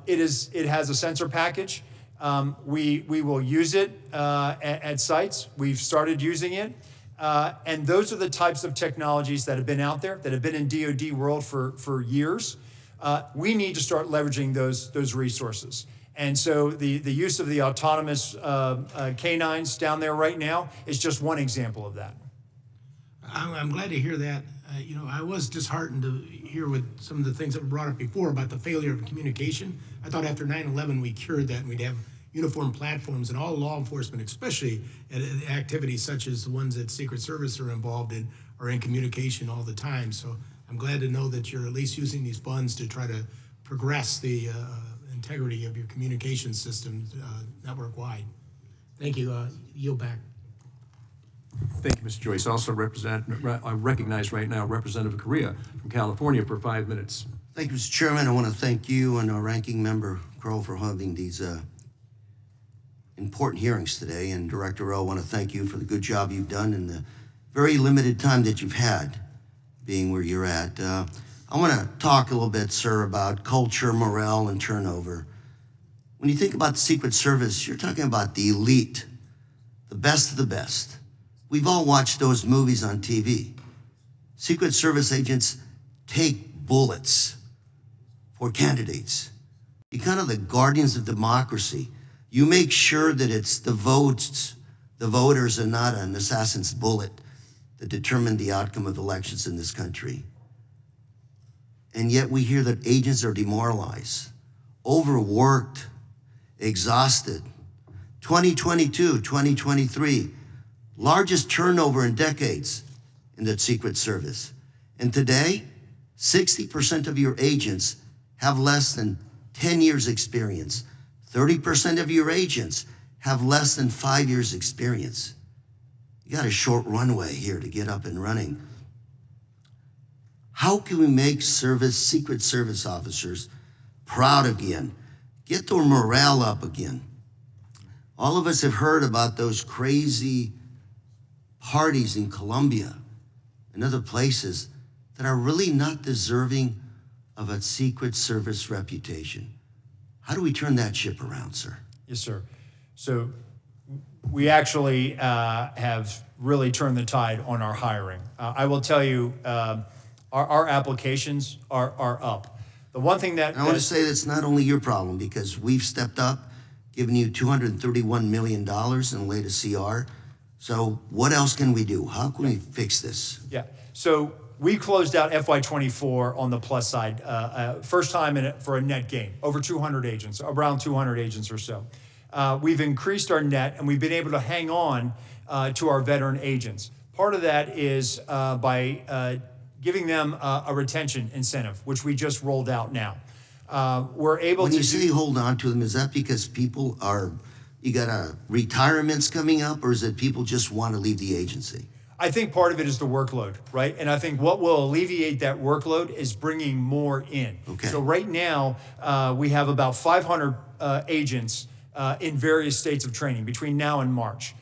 It has a sensor package. We will use it at sites. We've started using it. And those are the types of technologies that have been out there, that have been in DoD world for years. We need to start leveraging those resources. And so the use of the autonomous canines down there right now is just one example of that. I'm glad to hear that. I was disheartened to hear with some of the things that were brought up before about the failure of communication. I thought after 9/11 we cured that and we'd have uniform platforms and all law enforcement, especially at activities such as the ones that Secret Service are involved in, are in communication all the time. So I'm glad to know that you're at least using these funds to try to progress the integrity of your communication systems network-wide. Thank you. Yield back. Thank you, Ms. Joyce. Also I recognize right now Representative Correa from California for 5 minutes. Thank you, Mr. Chairman. I want to thank you and our ranking member, Crow, for having these important hearings today. And Director Rowe, I want to thank you for the good job you've done in the very limited time that you've had being where you're at. I want to talk a little bit, sir, about culture, morale, and turnover. When you think about the Secret Service, you're talking about the elite, the best of the best. We've all watched those movies on TV. Secret Service agents take bullets for candidates. You're kind of the guardians of democracy. You make sure that it's the votes, the voters, and not an assassin's bullet that determine the outcome of elections in this country. And yet we hear that agents are demoralized, overworked, exhausted. 2022, 2023, largest turnover in decades in the Secret Service. And today, 60% of your agents have less than 10 years experience. 30% of your agents have less than 5 years experience. You got a short runway here to get up and running. How can we make Secret Service officers proud again? Get their morale up again. All of us have heard about those crazy parties in Colombia and other places that are really not deserving of a Secret Service reputation. How do we turn that ship around, sir? Yes, sir. So we actually have really turned the tide on our hiring. I will tell you, our applications are up. The one thing that I want to say that's not only your problem, because we've stepped up, given you $231 million in the latest CR. So what else can we do? How can we fix this? Yeah. So we closed out FY24 on the plus side, first time for a net gain, over 200 agents, around 200 agents or so. We've increased our net, and we've been able to hang on to our veteran agents. Part of that is by giving them a retention incentive, which we just rolled out now. We're able when to- you say hold on to them, is that because people are, you got retirements coming up, or is it people just want to leave the agency? I think part of it is the workload, right? And I think what will alleviate that workload is bringing more in. Okay. So right now, we have about 500 agents in various states of training between now and March.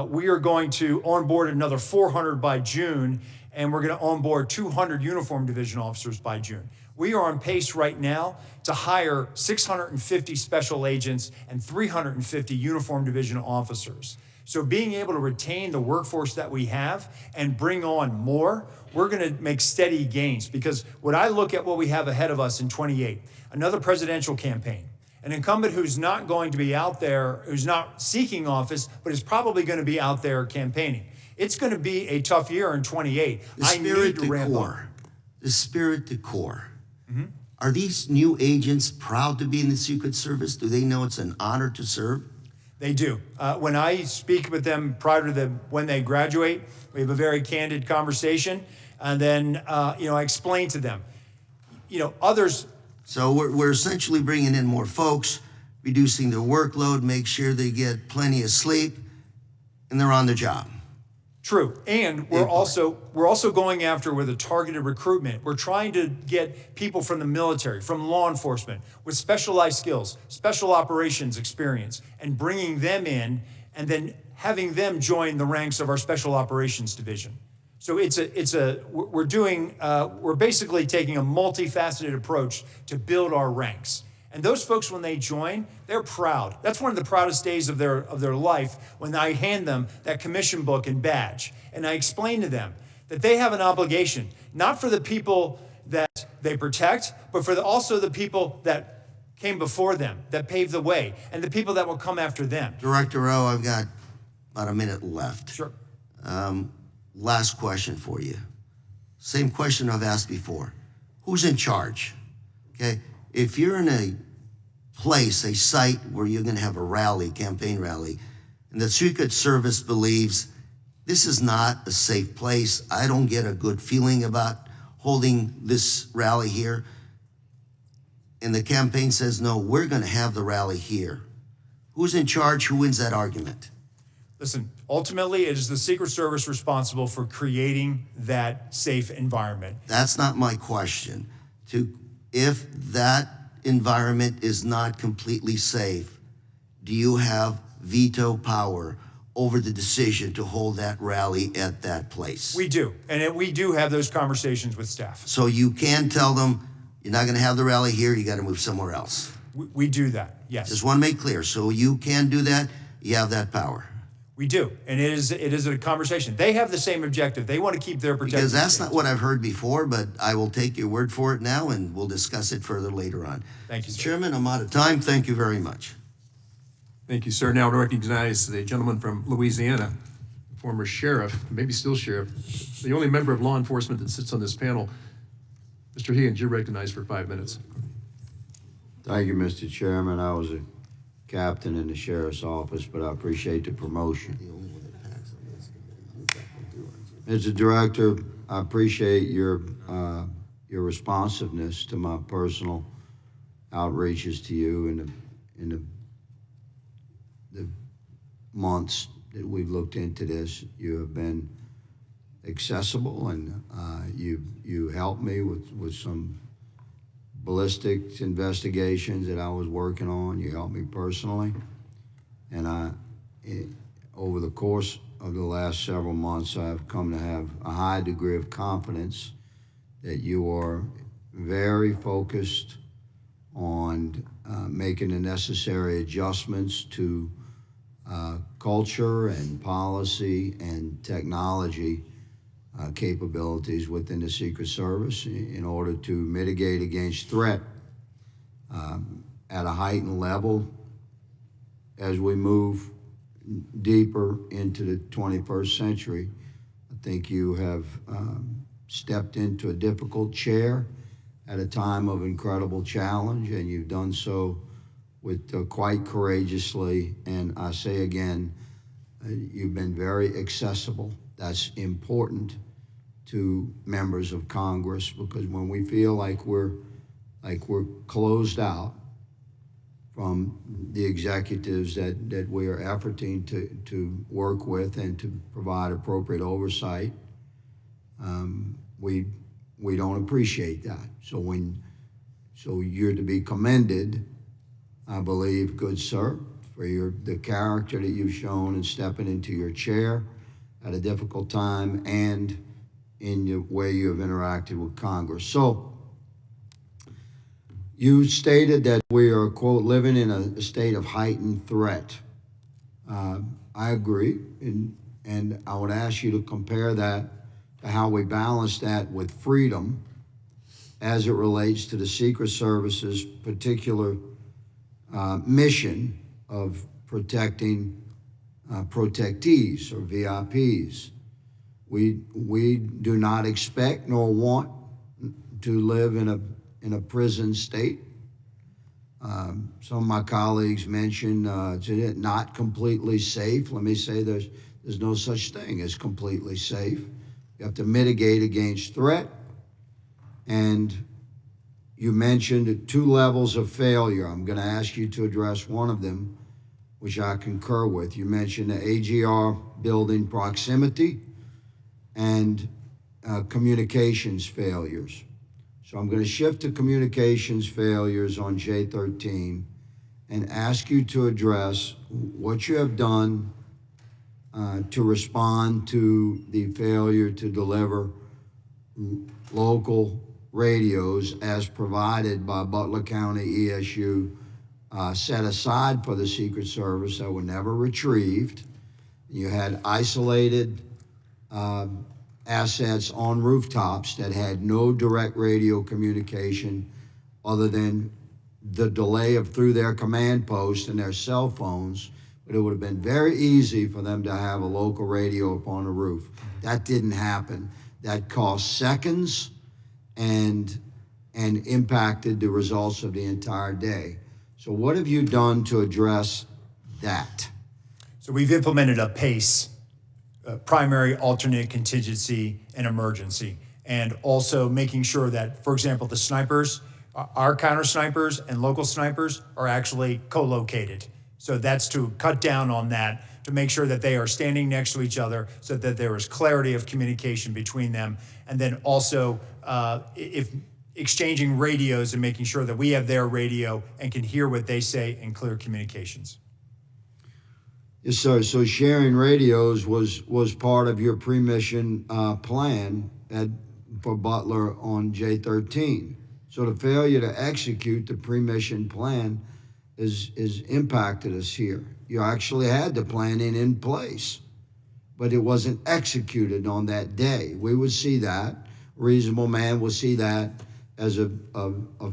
We are going to onboard another 400 by June, and we're going to onboard 200 uniform division officers by June. We are on pace right now to hire 650 special agents and 350 uniform division officers. So being able to retain the workforce that we have and bring on more, we're going to make steady gains, because when I look at what we have ahead of us in 28, another presidential campaign, an incumbent who's not going to be out there, who's not seeking office, but is probably going to be out there campaigning. It's going to be a tough year in 28. I need to ramp up. The spirit to core. Are these new agents proud to be in the Secret Service? Do they know it's an honor to serve? They do. When I speak with them prior to when they graduate, we have a very candid conversation, and then I explain to them. Others. So we're essentially bringing in more folks, reducing their workload, make sure they get plenty of sleep, and they're on the job. True, and we're also going after with a targeted recruitment. We're trying to get people from the military, from law enforcement, with specialized skills, special operations experience, and bringing them in, and then having them join the ranks of our special operations division. So we're basically taking a multifaceted approach to build our ranks. And those folks, when they join, they're proud. That's one of the proudest days of their life, when I hand them that commission book and badge. And I explain to them that they have an obligation, not for the people that they protect, but for also the people that came before them, that paved the way, and the people that will come after them. Director Rowe, I've got about a minute left. Sure. Last question for you. Same question I've asked before. Who's in charge? Okay. If you're in a place, a site where you're going to have a rally, campaign rally, and the Secret Service believes this is not a safe place, I don't get a good feeling about holding this rally here, and the campaign says, no, we're going to have the rally here. Who's in charge? Who wins that argument? Listen, ultimately, it is the Secret Service responsible for creating that safe environment. That's not my question. If that environment is not completely safe, do you have veto power over the decision to hold that rally at that place? We do, and we do have those conversations with staff. So you can tell them, you're not gonna have the rally here, you gotta move somewhere else. We do that, yes. Just wanna make clear, so you can do that, you have that power. We do, and it is a conversation. They have the same objective. They want to keep their protected Because that's states. not what I've heard before, but I will take your word for it now, and we'll discuss it further later on. Thank you, sir. Chairman, I'm out of time. Thank you very much. Thank you, sir. Now to recognize the gentleman from Louisiana, former sheriff, maybe still sheriff, the only member of law enforcement that sits on this panel. Mr. Higgins, you're recognized for 5 minutes. Thank you, Mr. Chairman. I was a captain in the sheriff's office, but I appreciate the promotion. Mr. Director, I appreciate your responsiveness to my personal outreaches to you in the months that we've looked into this. You have been accessible, and you helped me with some ballistics investigations that I was working on. You helped me personally, and over the course of the last several months, I've come to have a high degree of confidence that you are very focused on making the necessary adjustments to culture and policy and technology capabilities within the Secret Service in order to mitigate against threat at a heightened level as we move deeper into the 21st century. I think you have stepped into a difficult chair at a time of incredible challenge, and you've done so with quite courageously. And I say again, you've been very accessible. That's important to members of Congress, because when we feel like we're closed out from the executives that we are efforting to work with and to provide appropriate oversight, we don't appreciate that. So you're to be commended, I believe, good sir, for the character that you've shown in stepping into your chair at a difficult time and in the way you have interacted with Congress. So you stated that we are, quote, living in a state of heightened threat. I agree, and I would ask you to compare that to how we balance that with freedom as it relates to the Secret Service's particular mission of protecting protectees or VIPs. We do not expect nor want to live in a prison state. Some of my colleagues mentioned it's not completely safe. Let me say there's no such thing as completely safe. You have to mitigate against threat. And you mentioned 2 levels of failure. I'm going to ask you to address one of them, which I concur with. You mentioned the AGR building proximity and communications failures. So I'm going to shift to communications failures on J13 and ask you to address what you have done to respond to the failure to deliver local radios as provided by Butler County ESU, set aside for the Secret Service that were never retrieved. You had isolated assets on rooftops that had no direct radio communication other than the delay through their command post and their cell phones. But it would have been very easy for them to have a local radio up on the roof. That didn't happen. That cost seconds and impacted the results of the entire day. So what have you done to address that? So we've implemented a PACE, primary, alternate, contingency, and emergency, and also making sure that, for example, the snipers, our counter snipers and local snipers are actually co-located. So that's to cut down on that to make sure that they are standing next to each other so that there is clarity of communication between them. And then also, if exchanging radios and making sure that we have their radio and can hear what they say in clear communications. Yes, sir. So sharing radios was part of your pre-mission plan for Butler on J13. So the failure to execute the pre-mission plan is impacted us here. You actually had the planning in place, but it wasn't executed on that day. We would see that. Reasonable man would see that as a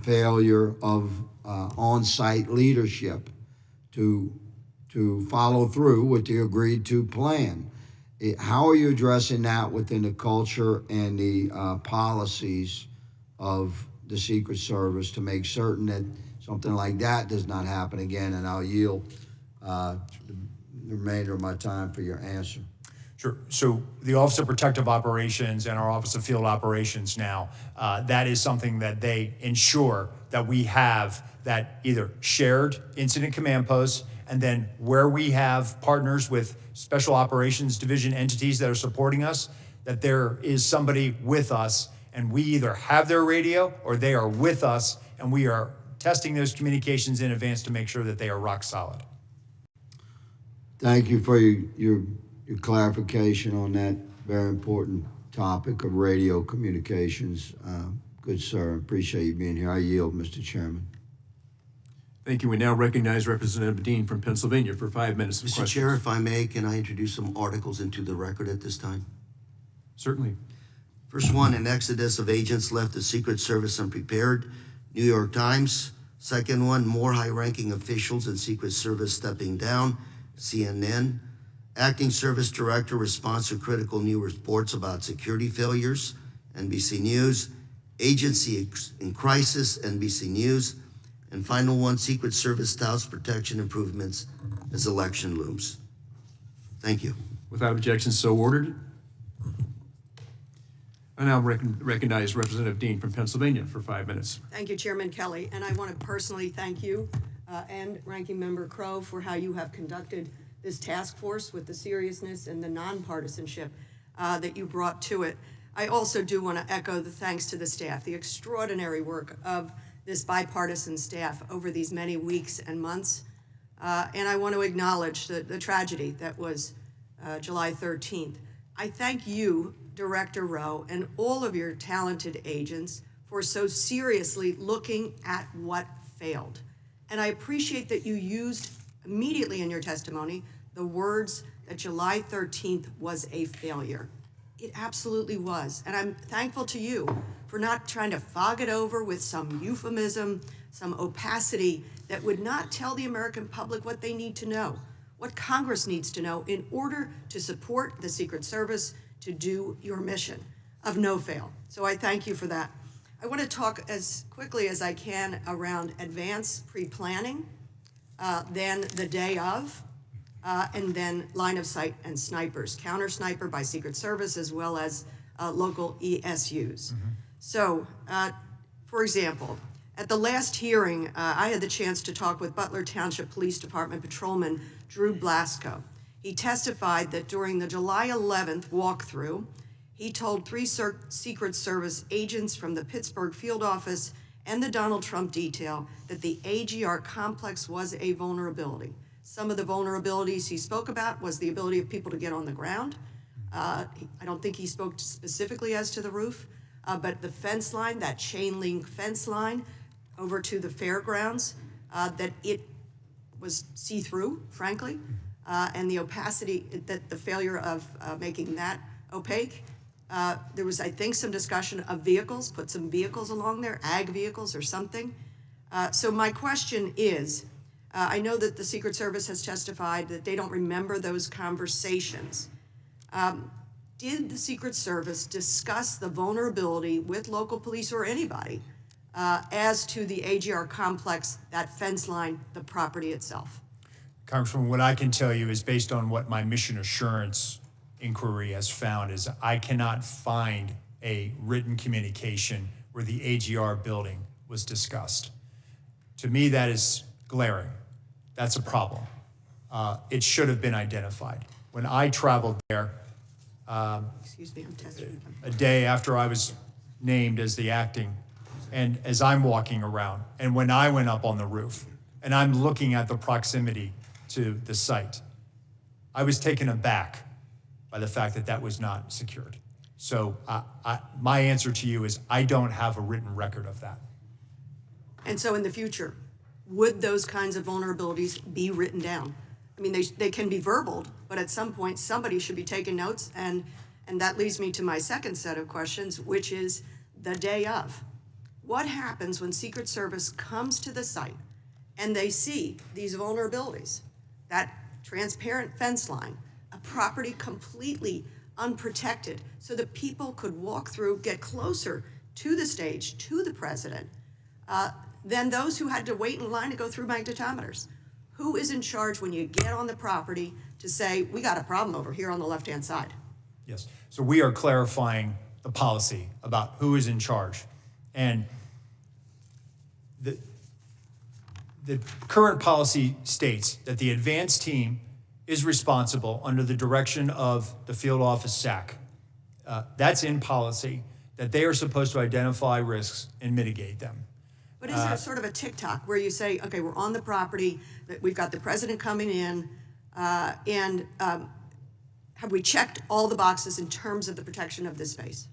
failure of on-site leadership to follow through with the agreed to plan. How are you addressing that within the culture and the policies of the Secret Service to make certain that something like that does not happen again? And I'll yield the remainder of my time for your answer. Sure. So the Office of Protective Operations and our Office of Field Operations now, that is something that they ensure that we have that either shared incident command posts, and then where we have partners with Special Operations Division entities that are supporting us, that there is somebody with us, and we either have their radio or they are with us, and we are testing those communications in advance to make sure that they are rock solid. Thank you for your clarification on that very important topic of radio communications. Good sir, appreciate you being here. I yield, Mr. Chairman. Thank you. We now recognize Representative Dean from Pennsylvania for 5 minutes of Mr. questions. Chair, if I may, can I introduce some articles into the record at this time? Certainly. First one, an exodus of agents left the Secret Service unprepared, New York Times. Second one, more high-ranking officials in Secret Service stepping down, CNN. Acting Service Director responds to critical new reports about security failures, NBC News. Agency in crisis, NBC News. And final one, Secret Service touts protection improvements as election looms. Thank you. Without objection, so ordered. I now recognize Representative Dean from Pennsylvania for 5 minutes. Thank you, Chairman Kelly. And I want to personally thank you and Ranking Member Crowe for how you have conducted this task force with the seriousness and the nonpartisanship that you brought to it. I also do want to echo the thanks to the staff, the extraordinary work of this bipartisan staff over these many weeks and months. And I want to acknowledge the tragedy that was July 13th. I thank you, Director Rowe, and all of your talented agents for so seriously looking at what failed. And I appreciate that you used immediately in your testimony the words that July 13th was a failure. It absolutely was. And I'm thankful to you for not trying to fog it over with some euphemism, some opacity that would not tell the American public what they need to know, what Congress needs to know in order to support the Secret Service to do your mission of no fail. So I thank you for that. I want to talk as quickly as I can around advanced pre-planning, then the day of, and then line of sight and snipers, counter sniper by Secret Service as well as local ESUs. Mm-hmm. So, for example, at the last hearing, I had the chance to talk with Butler Township Police Department Patrolman Drew Blasco. He testified that during the July 11th walkthrough, he told 3 Secret Service agents from the Pittsburgh field office and the Donald Trump detail that the AGR complex was a vulnerability. Some of the vulnerabilities he spoke about was the ability of people to get on the ground. I don't think he spoke specifically as to the roof, but the fence line, that chain link fence line over to the fairgrounds, that it was see-through, frankly, and the opacity, that the failure of making that opaque. There was, I think, some discussion of vehicles, put some vehicles along there, ag vehicles or something. So my question is, I know that the Secret Service has testified that they don't remember those conversations. Did the Secret Service discuss the vulnerability with local police or anybody as to the AGR complex, that fence line, the property itself? Congressman, what I can tell you is based on what my mission assurance inquiry has found is I cannot find a written communication where the AGR building was discussed. To me, that is glaring. That's a problem. it should have been identified. When I traveled there, Excuse me, I'm testing. a day after I was named as the acting, and as I'm walking around, and when I went up on the roof, and I'm looking at the proximity to the site, I was taken aback by the fact that that was not secured. So my answer to you is I don't have a written record of that. And so in the future, would those kinds of vulnerabilities be written down? I mean, they can be verbal, but at some point, somebody should be taking notes, and that leads me to my second set of questions, which is the day of. What happens when Secret Service comes to the site and they see these vulnerabilities, that transparent fence line, a property completely unprotected so that people could walk through, get closer to the stage, to the president, than those who had to wait in line to go through magnetometers? Who is in charge when you get on the property to say, we got a problem over here on the left-hand side? Yes, so we are clarifying the policy about who is in charge. And the current policy states that the advance team is responsible under the direction of the field office SAC. That's in policy, that they are supposed to identify risks and mitigate them. But is there sort of a tick-tock where you say, okay, we're on the property, that we've got the president coming in, and have we checked all the boxes in terms of the protection of this space?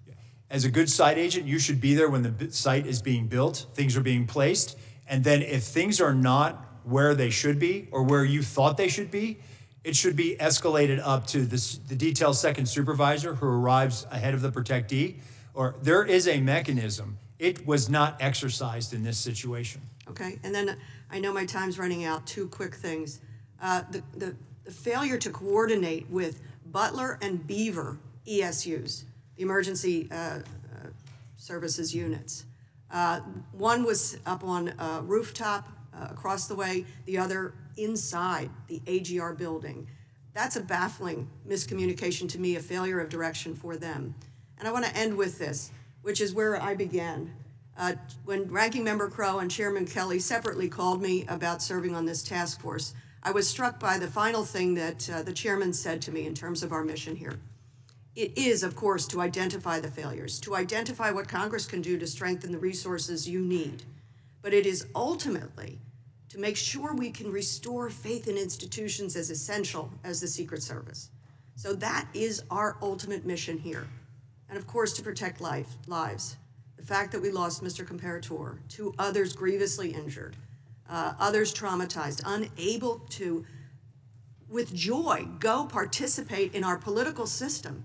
As a good site agent, you should be there when the site is being built, things are being placed, and then if things are not where they should be or where you thought they should be, it should be escalated up to the detail second supervisor who arrives ahead of the protectee, or there is a mechanism. It was not exercised in this situation. Okay, and then I know my time's running out. Two quick things. The failure to coordinate with Butler and Beaver ESUs, the emergency services units. One was up on a rooftop across the way, the other inside the AGR building. That's a baffling miscommunication to me, a failure of direction for them. And I want to end with this, which is where I began. When Ranking Member Crowe and Chairman Kelly separately called me about serving on this task force, I was struck by the final thing that the chairman said to me in terms of our mission here. It is, of course, to identify the failures, to identify what Congress can do to strengthen the resources you need. But it is ultimately to make sure we can restore faith in institutions as essential as the Secret Service. So that is our ultimate mission here. And of course, to protect lives. The fact that we lost Mr. Comparator, 2 others grievously injured, others traumatized, unable to, with joy, go participate in our political system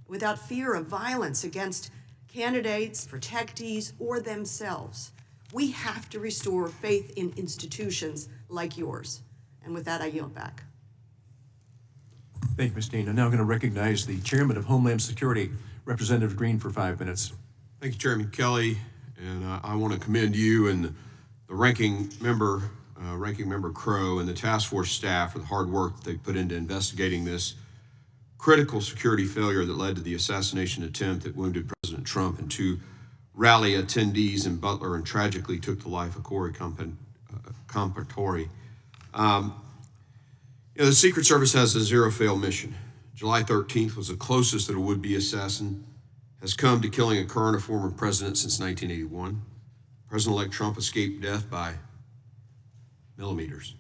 without fear of violence against candidates, protectees, or themselves. We have to restore faith in institutions like yours. And with that, I yield back. Thank you, Ms. Dean. I'm now going to recognize the Chairman of Homeland Security, Representative Green, for 5 minutes. Thank you, Chairman Kelly, and I want to commend you and the Ranking Member Crowe and the task force staff for the hard work that they put into investigating this critical security failure that led to the assassination attempt that wounded President Trump and 2 rally attendees in Butler and tragically took the life of Correa Comparator. The Secret Service has a zero-fail mission. July 13th was the closest that a would-be assassin has come to killing a current or former president since 1981. President-elect Trump escaped death by millimeters.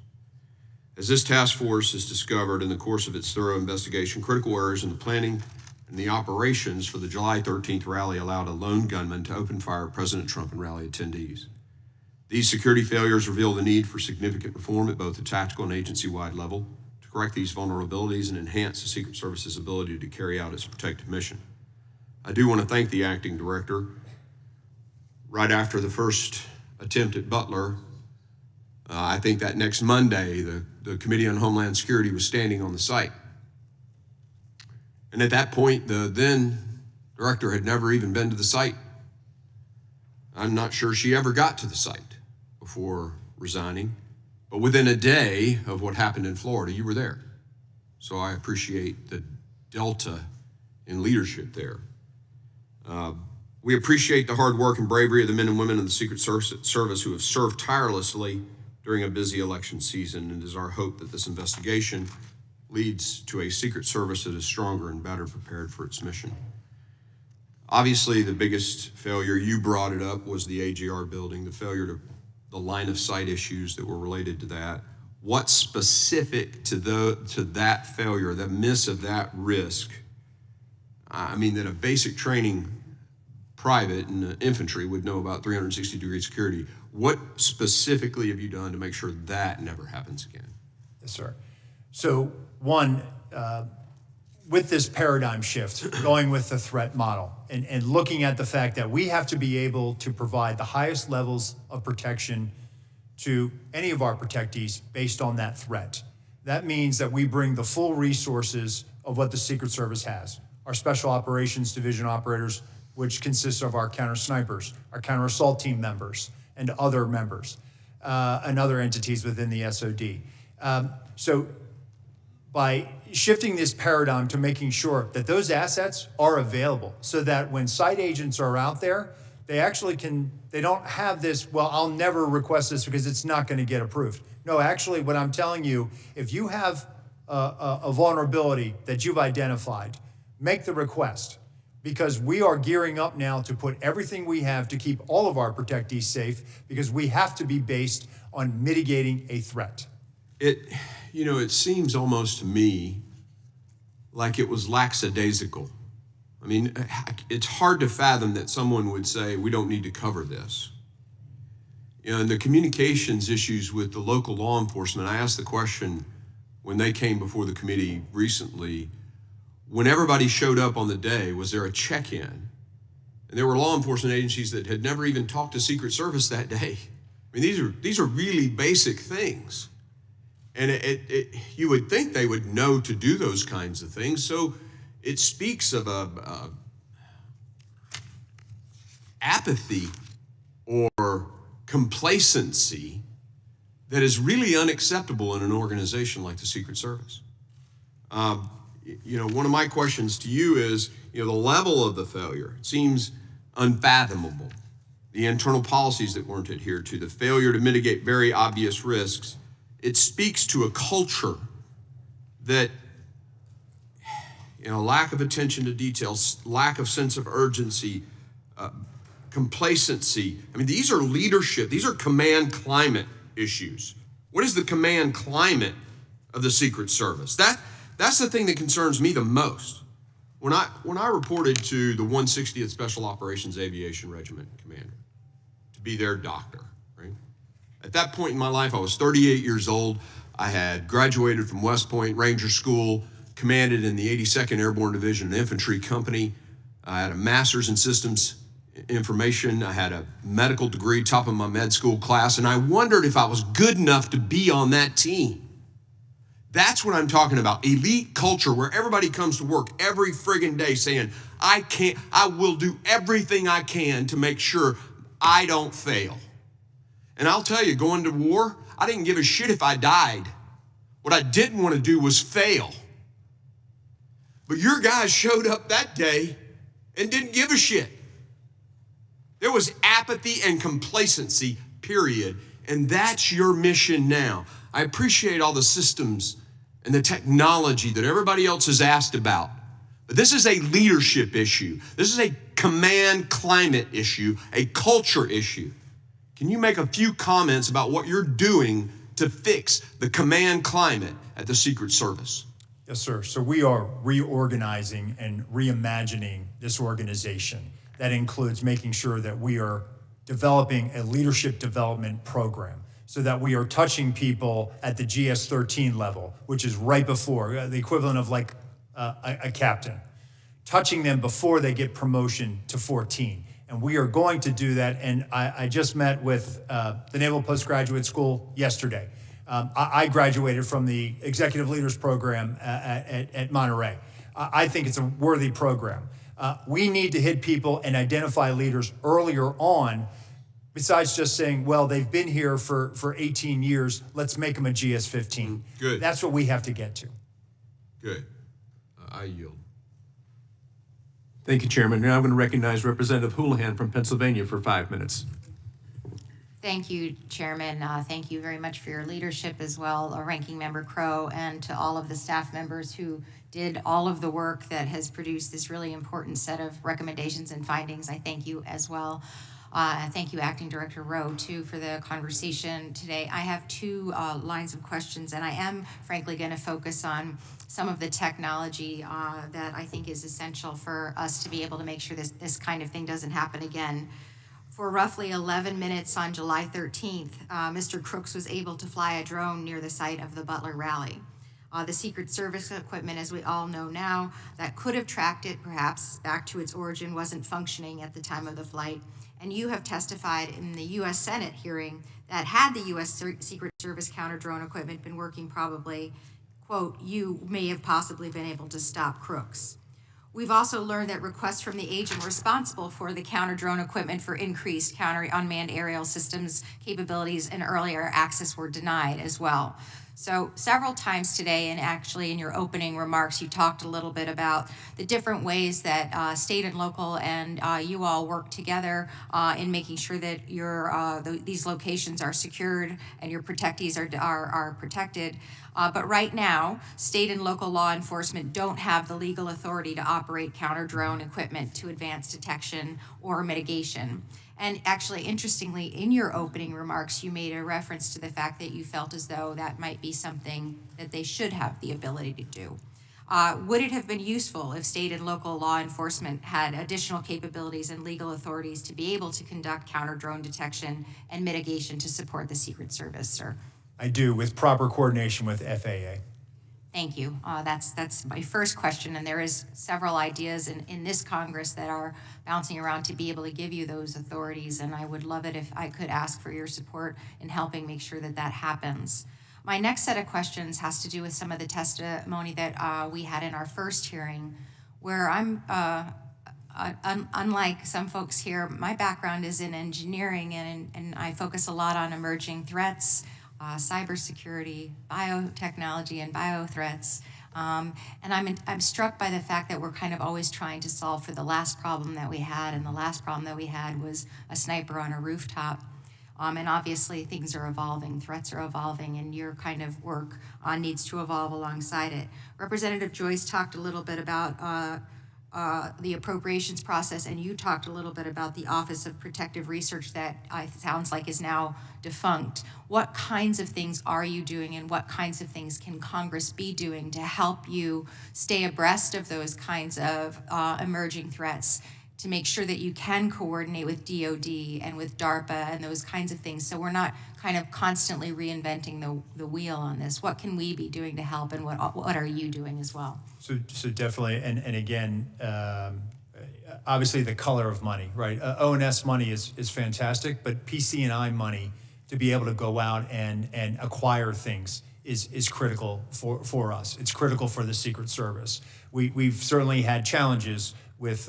As this task force has discovered in the course of its thorough investigation, critical errors in the planning and the operations for the July 13th rally allowed a lone gunman to open fire at President Trump and rally attendees. These security failures reveal the need for significant reform at both the tactical and agency-wide level to correct these vulnerabilities and enhance the Secret Service's ability to carry out its protective mission. I do want to thank the acting director. Right after the first attempt at Butler, I think that next Monday, the Committee on Homeland Security was standing on the site. And at that point, the then director had never even been to the site. I'm not sure she ever got to the site before resigning. But within a day of what happened in Florida, you were there. So I appreciate the delta in leadership there. We appreciate the hard work and bravery of the men and women of the Secret Service who have served tirelessly during a busy election season, and it is our hope that this investigation leads to a Secret Service that is stronger and better prepared for its mission. Obviously, the biggest failure, you brought it up, was the AGR building, the failure to the line of sight issues that were related to that. What's specific to that failure, the miss of that risk? I mean, that a basic training private in the infantry would know about 360-degree security. What specifically have you done to make sure that never happens again? Yes, sir. So one, with this paradigm shift, going with the threat model and looking at the fact that we have to be able to provide the highest levels of protection to any of our protectees based on that threat. That means that we bring the full resources of what the Secret Service has. Our Special Operations Division operators, which consists of our counter snipers, our counter assault team members, and other members, and other entities within the SOD. So by shifting this paradigm to making sure that those assets are available so that when site agents are out there, they actually they don't have this, well, I'll never request this because it's not going to get approved. No, actually, what I'm telling you, if you have a vulnerability that you've identified, make the request, because we are gearing up now to put everything we have to keep all of our protectees safe, because we have to be based on mitigating a threat. It seems almost to me like it was lackadaisical. I mean, it's hard to fathom that someone would say, we don't need to cover this. And the communications issues with the local law enforcement, I asked the question when they came before the committee recently, when everybody showed up on the day, was there a check-in? And there were law enforcement agencies that had never even talked to Secret Service that day. I mean, these are really basic things. And you would think they would know to do those kinds of things. So it speaks of apathy or complacency that is really unacceptable in an organization like the Secret Service. One of my questions to you is, the level of the failure seems unfathomable. The internal policies that weren't adhered to, the failure to mitigate very obvious risks, it speaks to a culture that, lack of attention to details, lack of sense of urgency, complacency. I mean, these are leadership, these are command climate issues. What is the command climate of the Secret Service? That's the thing that concerns me the most. When I reported to the 160th Special Operations Aviation Regiment commander to be their doctor, right? At that point in my life, I was 38 years old. I had graduated from West Point Ranger School, commanded in the 82nd Airborne Division Infantry Company. I had a master's in systems information. I had a medical degree, top of my med school class, and I wondered if I was good enough to be on that team. That's what I'm talking about. Elite culture where everybody comes to work every friggin' day saying, I will do everything I can to make sure I don't fail. And I'll tell you, going to war, I didn't give a shit if I died. What I didn't want to do was fail. But your guys showed up that day and didn't give a shit. There was apathy and complacency, period. And that's your mission now. I appreciate all the systems and the technology that everybody else has asked about. But this is a leadership issue. This is a command climate issue, a culture issue. Can you make a few comments about what you're doing to fix the command climate at the Secret Service? Yes, sir. So we are reorganizing and reimagining this organization. That includes making sure that we are developing a leadership development program so that we are touching people at the GS-13 level, which is right before, the equivalent of like a captain, touching them before they get promotion to 14. And we are going to do that. And I just met with the Naval Postgraduate School yesterday. I graduated from the Executive Leaders Program at Monterey. I think it's a worthy program. We need to hit people and identify leaders earlier on, besides just saying, well, they've been here for 18 years, let's make them a GS-15. Good. That's what we have to get to. Good. I yield. Thank you, Chairman. Now I'm going to recognize Representative Houlahan from Pennsylvania for 5 minutes. Thank you, Chairman. Thank you very much for your leadership as well, Ranking Member Crowe, and to all of the staff members who did all of the work that has produced this really important set of recommendations and findings. I thank you as well. Thank you, Acting Director Rowe, too, for the conversation today. I have two lines of questions, and I am, frankly, going to focus on some of the technology that I think is essential for us to be able to make sure this kind of thing doesn't happen again. For roughly 11 minutes on July 13th, Mr. Crooks was able to fly a drone near the site of the Butler rally. The Secret Service equipment, as we all know now, that could have tracked it perhaps back to its origin wasn't functioning at the time of the flight. And you have testified in the U.S. Senate hearing that had the U.S. Secret Service counter-drone equipment been working probably, quote, you may have possibly been able to stop Crooks. We've also learned that requests from the agent responsible for the counter-drone equipment for increased counter-unmanned aerial systems capabilities and earlier access were denied as well. So several times today, and actually in your opening remarks, you talked a little bit about the different ways that state and local and you all work together in making sure that these locations are secured and your protectees are protected. But right now, state and local law enforcement don't have the legal authority to operate counter-drone equipment to advance detection or mitigation. And actually, interestingly, in your opening remarks, you made a reference to the fact that you felt as though that might be something that they should have the ability to do. Would it have been useful if state and local law enforcement had additional capabilities and legal authorities to be able to conduct counter-drone detection and mitigation to support the Secret Service, sir? I do, with proper coordination with FAA. Thank you. That's my first question, and there is several ideas in this Congress that are bouncing around to be able to give you those authorities, and I would love it if I could ask for your support in helping make sure that that happens. My next set of questions has to do with some of the testimony that we had in our first hearing, where I'm, unlike some folks here, my background is in engineering, and I focus a lot on emerging threats, cybersecurity, biotechnology, and biothreats. And I'm struck by the fact that we're kind of always trying to solve for the last problem that we had, and the last problem that we had was a sniper on a rooftop. And obviously things are evolving, threats are evolving, and your kind of work needs to evolve alongside it. Representative Joyce talked a little bit about the appropriations process, and you talked a little bit about the Office of Protective Research that sounds like is now defunct. What kinds of things are you doing, and what kinds of things can Congress be doing to help you stay abreast of those kinds of emerging threats, to make sure that you can coordinate with DOD and with DARPA and those kinds of things, so we're not kind of constantly reinventing the wheel on this? What can we be doing to help, and what are you doing as well? So definitely, and again, obviously the color of money, right? O&S money is fantastic, but PC&I money to be able to go out and acquire things is critical for us. It's critical for the Secret Service. We've certainly had challenges with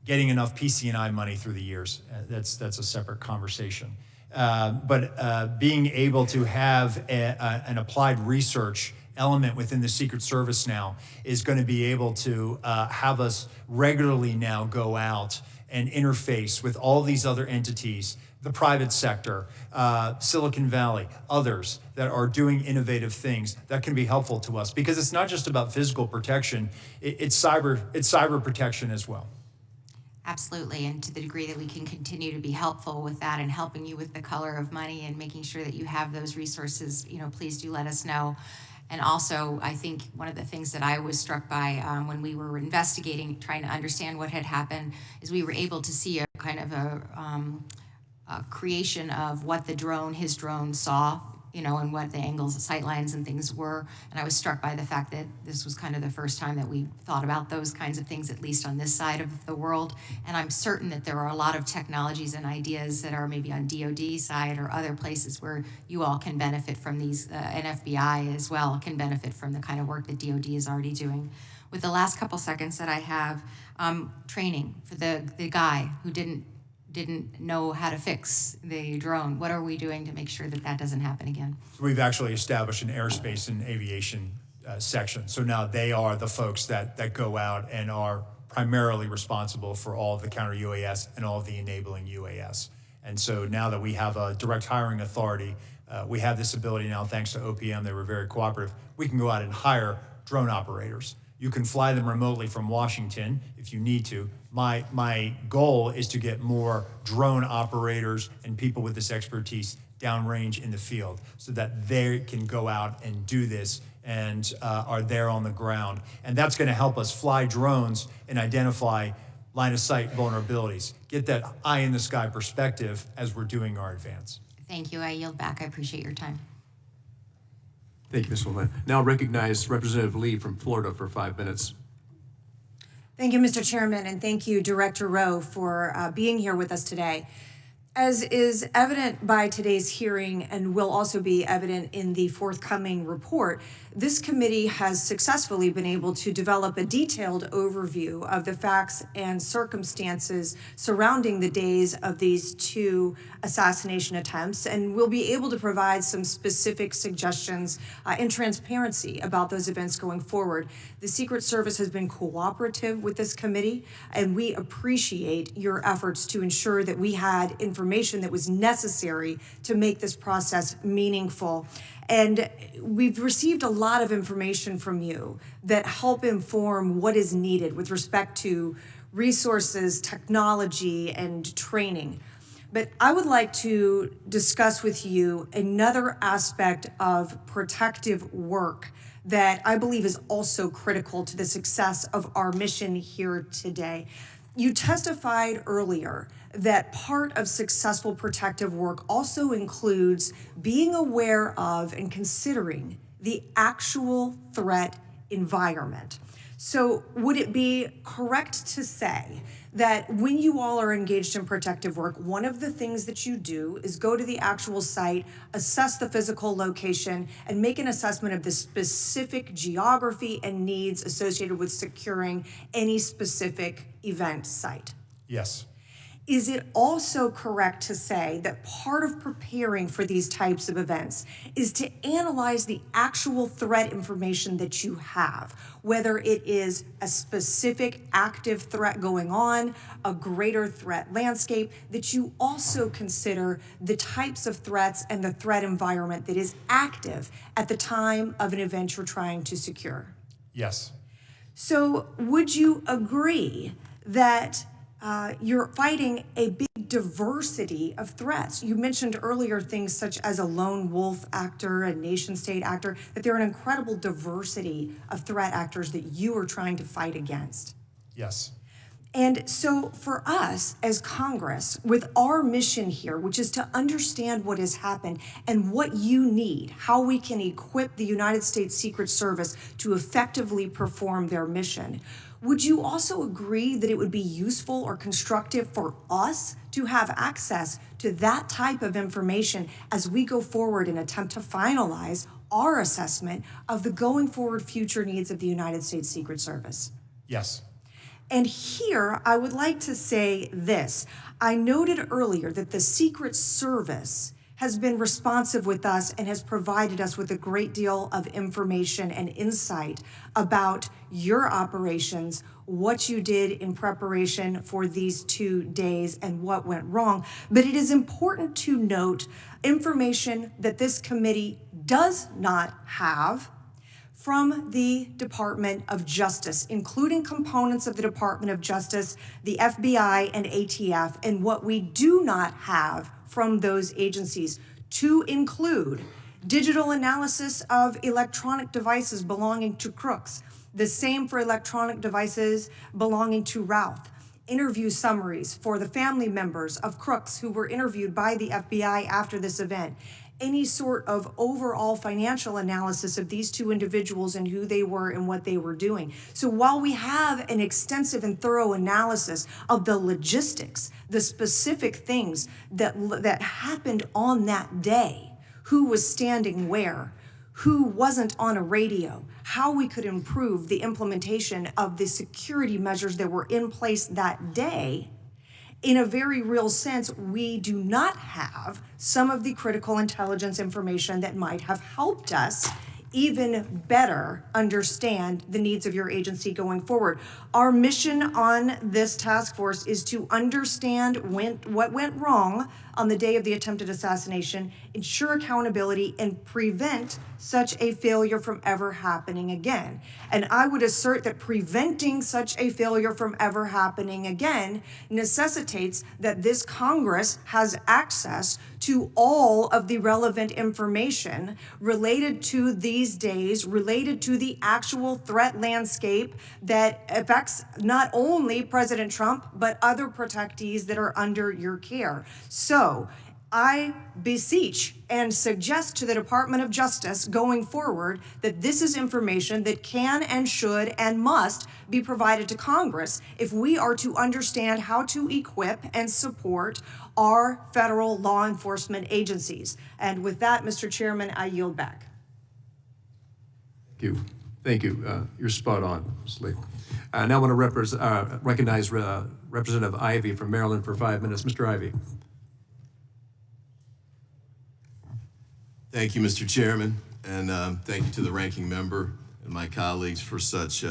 getting enough PC&I money through the years. That's a separate conversation. But being able to have an applied research element within the Secret Service now is going to be able to have us regularly now go out and interface with all these other entities, the private sector, Silicon Valley, others that are doing innovative things that can be helpful to us, because it's not just about physical protection, it's cyber protection as well. Absolutely, and to the degree that we can continue to be helpful with that and helping you with the color of money and making sure that you have those resources, please do let us know. And also, I think one of the things that I was struck by when we were investigating, trying to understand what had happened, is we were able to see a kind of a creation of what his drone saw, and what the angles, the sight lines and things were. And I was struck by the fact that this was kind of the first time that we thought about those kinds of things, at least on this side of the world. And I'm certain that there are a lot of technologies and ideas that are maybe on DOD side or other places where you all can benefit from these, and FBI as well can benefit from the kind of work that DOD is already doing. With the last couple seconds that I have, training for the guy who didn't know how to fix the drone. What are we doing to make sure that that doesn't happen again? So we've actually established an airspace and aviation section. So now they are the folks that go out and are primarily responsible for all of the counter UAS and all of the enabling UAS. And so now that we have a direct hiring authority, we have this ability now, thanks to OPM, they were very cooperative. We can go out and hire drone operators. You can fly them remotely from Washington if you need to. My goal is to get more drone operators and people with this expertise downrange in the field so that they can go out and do this and are there on the ground. And that's going to help us fly drones and identify line of sight vulnerabilities, get that eye in the sky perspective as we're doing our advance. Thank you. I yield back. I appreciate your time. Thank you, Ms. Houlahan. Now recognize Representative Lee from Florida for 5 minutes. Thank you, Mr. Chairman, and thank you, Director Rowe, for being here with us today. As is evident by today's hearing and will also be evident in the forthcoming report, this committee has successfully been able to develop a detailed overview of the facts and circumstances surrounding the days of these two assassination attempts, and we'll be able to provide some specific suggestions and transparency about those events going forward. The Secret Service has been cooperative with this committee, and we appreciate your efforts to ensure that we had information that was necessary to make this process meaningful. And we've received a lot of information from you that help inform what is needed with respect to resources, technology, and training. But I would like to discuss with you another aspect of protective work that I believe is also critical to the success of our mission here today. You testified earlier that part of successful protective work also includes being aware of and considering the actual threat environment. So would it be correct to say that when you all are engaged in protective work, one of the things that you do is go to the actual site, assess the physical location, and make an assessment of the specific geography and needs associated with securing any specific event site? Yes. Is it also correct to say that part of preparing for these types of events is to analyze the actual threat information that you have, whether it is a specific active threat going on, a greater threat landscape, that you also consider the types of threats and the threat environment that is active at the time of an event you're trying to secure? Yes. So would you agree that you're fighting a big diversity of threats? You mentioned earlier things such as a lone wolf actor, a nation state actor, that there are an incredible diversity of threat actors that you are trying to fight against. Yes. And so for us as Congress, with our mission here, which is to understand what has happened and what you need, how we can equip the United States Secret Service to effectively perform their mission, would you also agree that it would be useful or constructive for us to have access to that type of information as we go forward and attempt to finalize our assessment of the going forward future needs of the United States Secret Service? Yes. And here, I would like to say this. I noted earlier that the Secret Service has been responsive with us and has provided us with a great deal of information and insight about your operations, what you did in preparation for these 2 days and what went wrong. But it is important to note information that this committee does not have from the Department of Justice, including components of the Department of Justice, the FBI, and ATF, and what we do not have from those agencies, to include digital analysis of electronic devices belonging to crooks, the same for electronic devices belonging to Routh, interview summaries for the family members of crooks who were interviewed by the FBI after this event, any sort of overall financial analysis of these two individuals and who they were and what they were doing. So while we have an extensive and thorough analysis of the logistics, the specific things that happened on that day, who was standing where, who wasn't on a radio, how we could improve the implementation of the security measures that were in place that day, in a very real sense, we do not have some of the critical intelligence information that might have helped us even better understand the needs of your agency going forward. Our mission on this task force is to understand what went wrong on the day of the attempted assassination, ensure accountability, and prevent such a failure from ever happening again. And I would assert that preventing such a failure from ever happening again necessitates that this Congress has access to all of the relevant information related to these days, related to the actual threat landscape that affects not only President Trump, but other protectees that are under your care. So I beseech and suggest to the Department of Justice going forward that this is information that can and should and must be provided to Congress if we are to understand how to equip and support our federal law enforcement agencies. And with that, Mr. Chairman, I yield back. Thank you. Thank you. You're spot on, Ms. Lee. Now I want to recognize Representative Ivey from Maryland for 5 minutes. Mr. Ivey. Thank you, Mr. Chairman, and thank you to the ranking member and my colleagues for such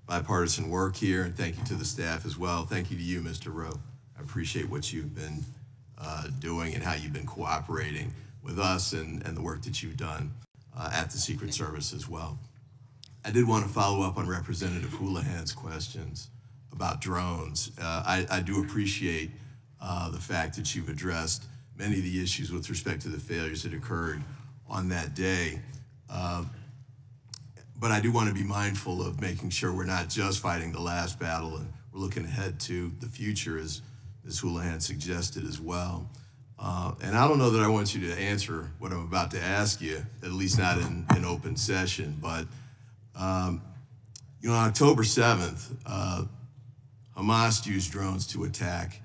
bipartisan work here, and thank you to the staff as well. Thank you to you, Mr. Rowe. I appreciate what you've been doing and how you've been cooperating with us and the work that you've done at the Secret Service as well. I did want to follow up on Representative Houlahan's questions about drones. I do appreciate the fact that you've addressed many of the issues with respect to the failures that occurred on that day. But I do want to be mindful of making sure we're not just fighting the last battle and we're looking ahead to the future, as Ms. Houlahan suggested as well. And I don't know that I want you to answer what I'm about to ask you, at least not in open session, but you know, on October 7th, Hamas used drones to attack,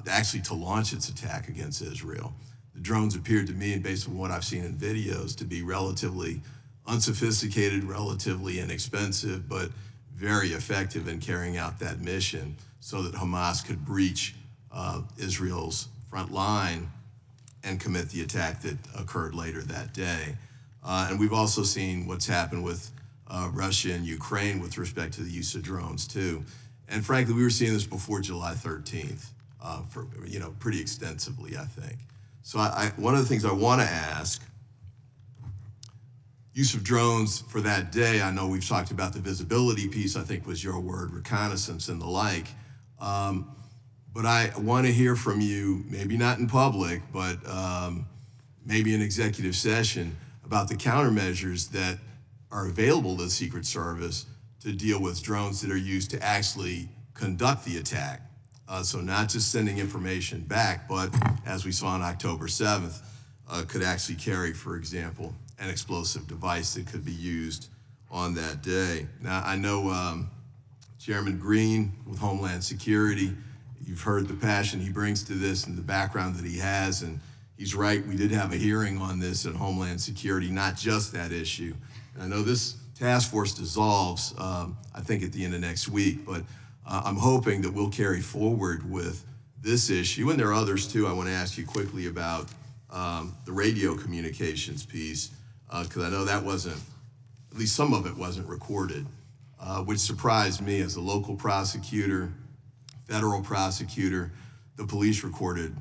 actually to launch its attack against Israel. The drones appeared to me, and based on what I've seen in videos, to be relatively unsophisticated, relatively inexpensive, but very effective in carrying out that mission so that Hamas could breach Israel's front line and commit the attack that occurred later that day. And we've also seen what's happened with Russia and Ukraine with respect to the use of drones too. And frankly, we were seeing this before July 13th, for, you know, pretty extensively, I think. So one of the things I want to ask, use of drones for that day, I know we've talked about the visibility piece, I think was your word, reconnaissance and the like. But I want to hear from you, maybe not in public, but maybe in executive session, about the countermeasures that are available to the Secret Service to deal with drones that are used to actually conduct the attack. So not just sending information back, but as we saw on October 7th, could actually carry, for example, an explosive device that could be used on that day. Now, I know Chairman Green with Homeland Security, you've heard the passion he brings to this and the background that he has, and he's right, we did have a hearing on this in Homeland Security, not just that issue. And I know this task force dissolves, I think at the end of next week, but I'm hoping that we'll carry forward with this issue, and there are others too. I want to ask you quickly about the radio communications piece, because I know that wasn't, at least some of it wasn't recorded, which surprised me as a local prosecutor, federal prosecutor. The police recorded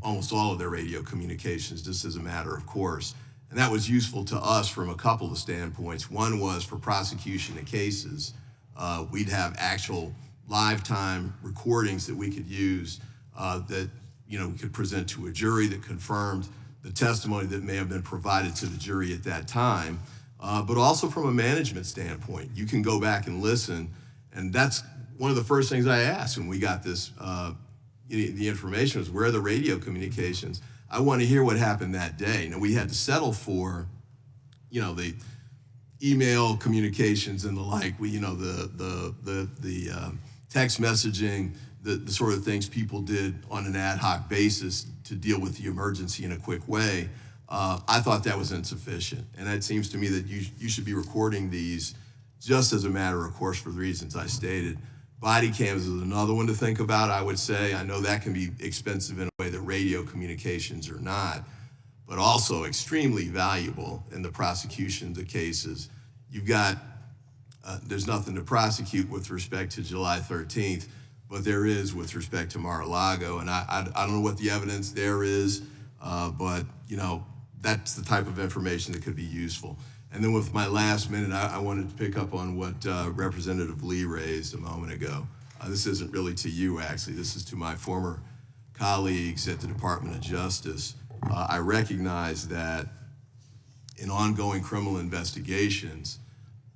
almost all of their radio communications just as a matter of course. And that was useful to us from a couple of standpoints. One was for prosecution of cases. We'd have actual live time recordings that we could use that, you know, we could present to a jury that confirmed the testimony that may have been provided to the jury at that time. But also from a management standpoint, you can go back and listen. And that's one of the first things I asked when we got this, the information was, where are the radio communications? I want to hear what happened that day. Now, we had to settle for, you know, the email communications and the like, you know, the text messaging, the sort of things people did on an ad hoc basis to deal with the emergency in a quick way. I thought that was insufficient. And it seems to me that you should be recording these just as a matter of course for the reasons I stated. Body cams is another one to think about, I would say. I know that can be expensive in a way that radio communications are not. but also extremely valuable in the prosecution of the cases. You've got, there's nothing to prosecute with respect to July 13th, but there is with respect to Mar-a-Lago, and I don't know what the evidence there is, but that's the type of information that could be useful. And then with my last minute, I wanted to pick up on what Representative Lee raised a moment ago. This isn't really to you, actually. This is to my former colleagues at the Department of Justice. I recognize that in ongoing criminal investigations,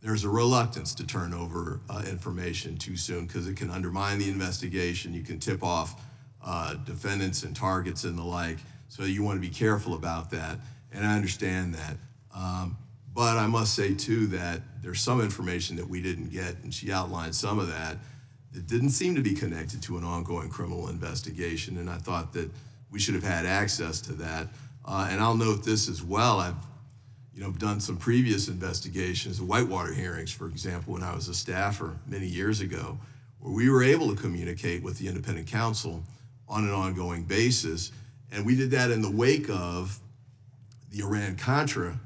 there's a reluctance to turn over information too soon because it can undermine the investigation. You can tip off defendants and targets and the like. So you want to be careful about that, and I understand that. But I must say, too, that there's some information that we didn't get, and she outlined some of that, that didn't seem to be connected to an ongoing criminal investigation, and I thought that we should have had access to that. And I'll note this as well. I've done some previous investigations, Whitewater hearings, for example, when I was a staffer many years ago, where we were able to communicate with the independent counsel on an ongoing basis. And we did that in the wake of the Iran-Contra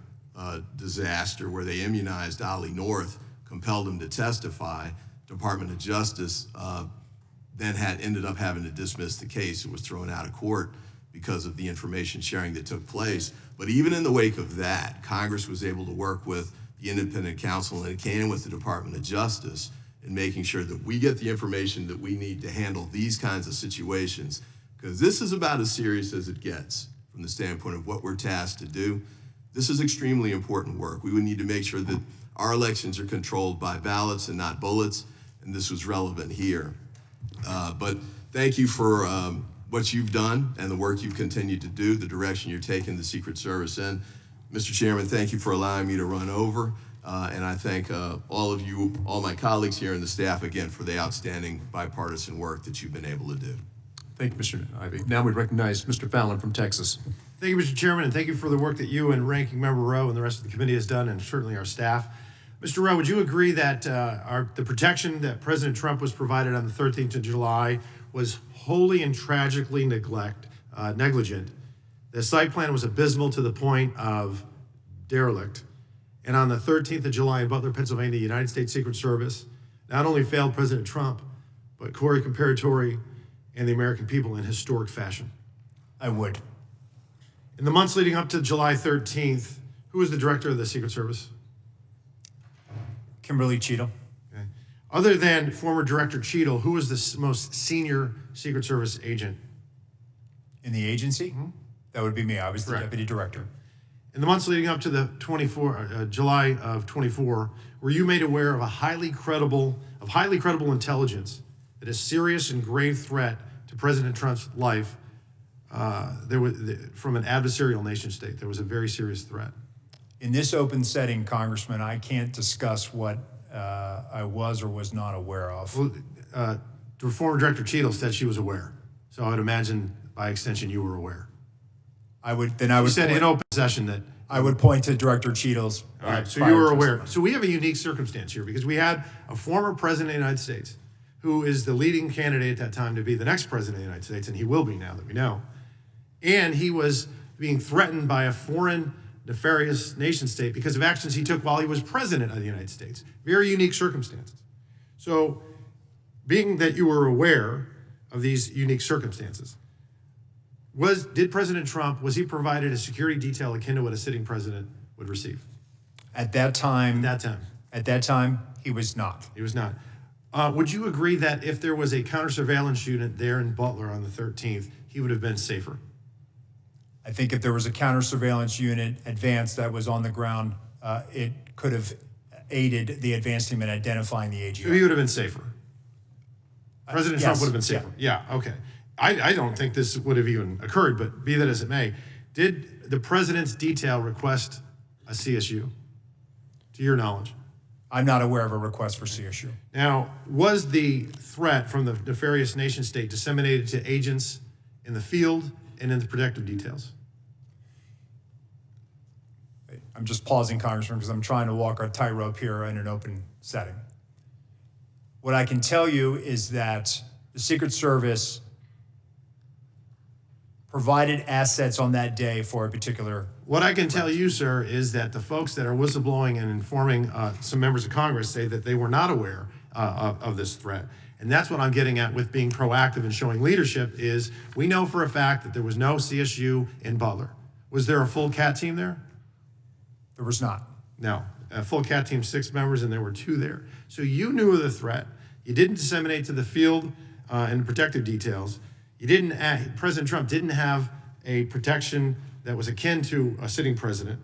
disaster, where they immunized Ali North, compelled him to testify. Department of Justice then ended up having to dismiss the case. It was thrown out of court because of the information sharing that took place. But even in the wake of that, Congress was able to work with the independent counsel and it can with the Department of Justice in making sure that we get the information that we need to handle these kinds of situations, because this is about as serious as it gets from the standpoint of what we're tasked to do. This is extremely important work. We would need to make sure that our elections are controlled by ballots and not bullets, and this was relevant here. But thank you for what you've done and the work you've continued to do, the direction you're taking the Secret Service in. Mr. Chairman, thank you for allowing me to run over, and I thank all of you, all my colleagues here and the staff again for the outstanding bipartisan work that you've been able to do. Thank you, Mr. Ivey. Now we recognize Mr. Fallon from Texas. Thank you, Mr. Chairman, and thank you for the work that you and Ranking Member Rowe and the rest of the committee has done, and certainly our staff. Mr. Rowe, would you agree that the protection that President Trump was provided on the 13th of July was wholly and tragically negligent? The site plan was abysmal to the point of derelict. And on the 13th of July in Butler, Pennsylvania, the United States Secret Service not only failed President Trump, but Correa Comparatori and the American people in historic fashion. I would. In the months leading up to July 13th, who was the director of the Secret Service? Kimberly Cheadle. Okay. Other than former Director Cheadle, who was the most senior Secret Service agent? In the agency? Mm-hmm. That would be me. I was the Correct. deputy director. In the months leading up to the July of 24, were you made aware of highly credible intelligence that a serious and grave threat to President Trump's life from an adversarial nation state? There was a very serious threat. In this open setting, Congressman, I can't discuss what I was or was not aware of. Well, the former Director Cheadle said she was aware, so I would imagine by extension you were aware. You said in open session that I would point to Director Cheadle's. All right, so you were aware. So we have a unique circumstance here because we had a former president of the United States who is the leading candidate at that time to be the next president of the United States, and he will be now that we know. And he was being threatened by a foreign nefarious nation state because of actions he took while he was president of the United States. Very unique circumstances. So being that you were aware of these unique circumstances, did President Trump, was he provided a security detail akin to what a sitting president would receive? At that time, he was not. He was not. Would you agree that if there was a counter-surveillance unit there in Butler on the 13th, he would have been safer? I think if there was a counter-surveillance unit advanced that was on the ground, it could have aided the advance team in identifying the AGI. So he would have been safer? President Trump would have been safer? Yeah, okay. I don't think this would have even occurred, but be that as it may, did the president's detail request a CSU, to your knowledge? I'm not aware of a request for CSU. Now, was the threat from the nefarious nation state disseminated to agents in the field and in the protective details? I'm just pausing, Congressman, because I'm trying to walk a tightrope here in an open setting. What I can tell you is that the Secret Service provided assets on that day for a particular. What I can tell you, sir, is that the folks that are whistleblowing and informing some members of Congress say that they were not aware of this threat. And that's what I'm getting at with being proactive and showing leadership is we know for a fact that there was no CSU in Butler. Was there a full CAT team there? There was not. No. A full CAT team, 6 members, and there were 2 there. So you knew of the threat. You didn't disseminate to the field and protective details. You didn't. President Trump didn't have a protection that was akin to a sitting president.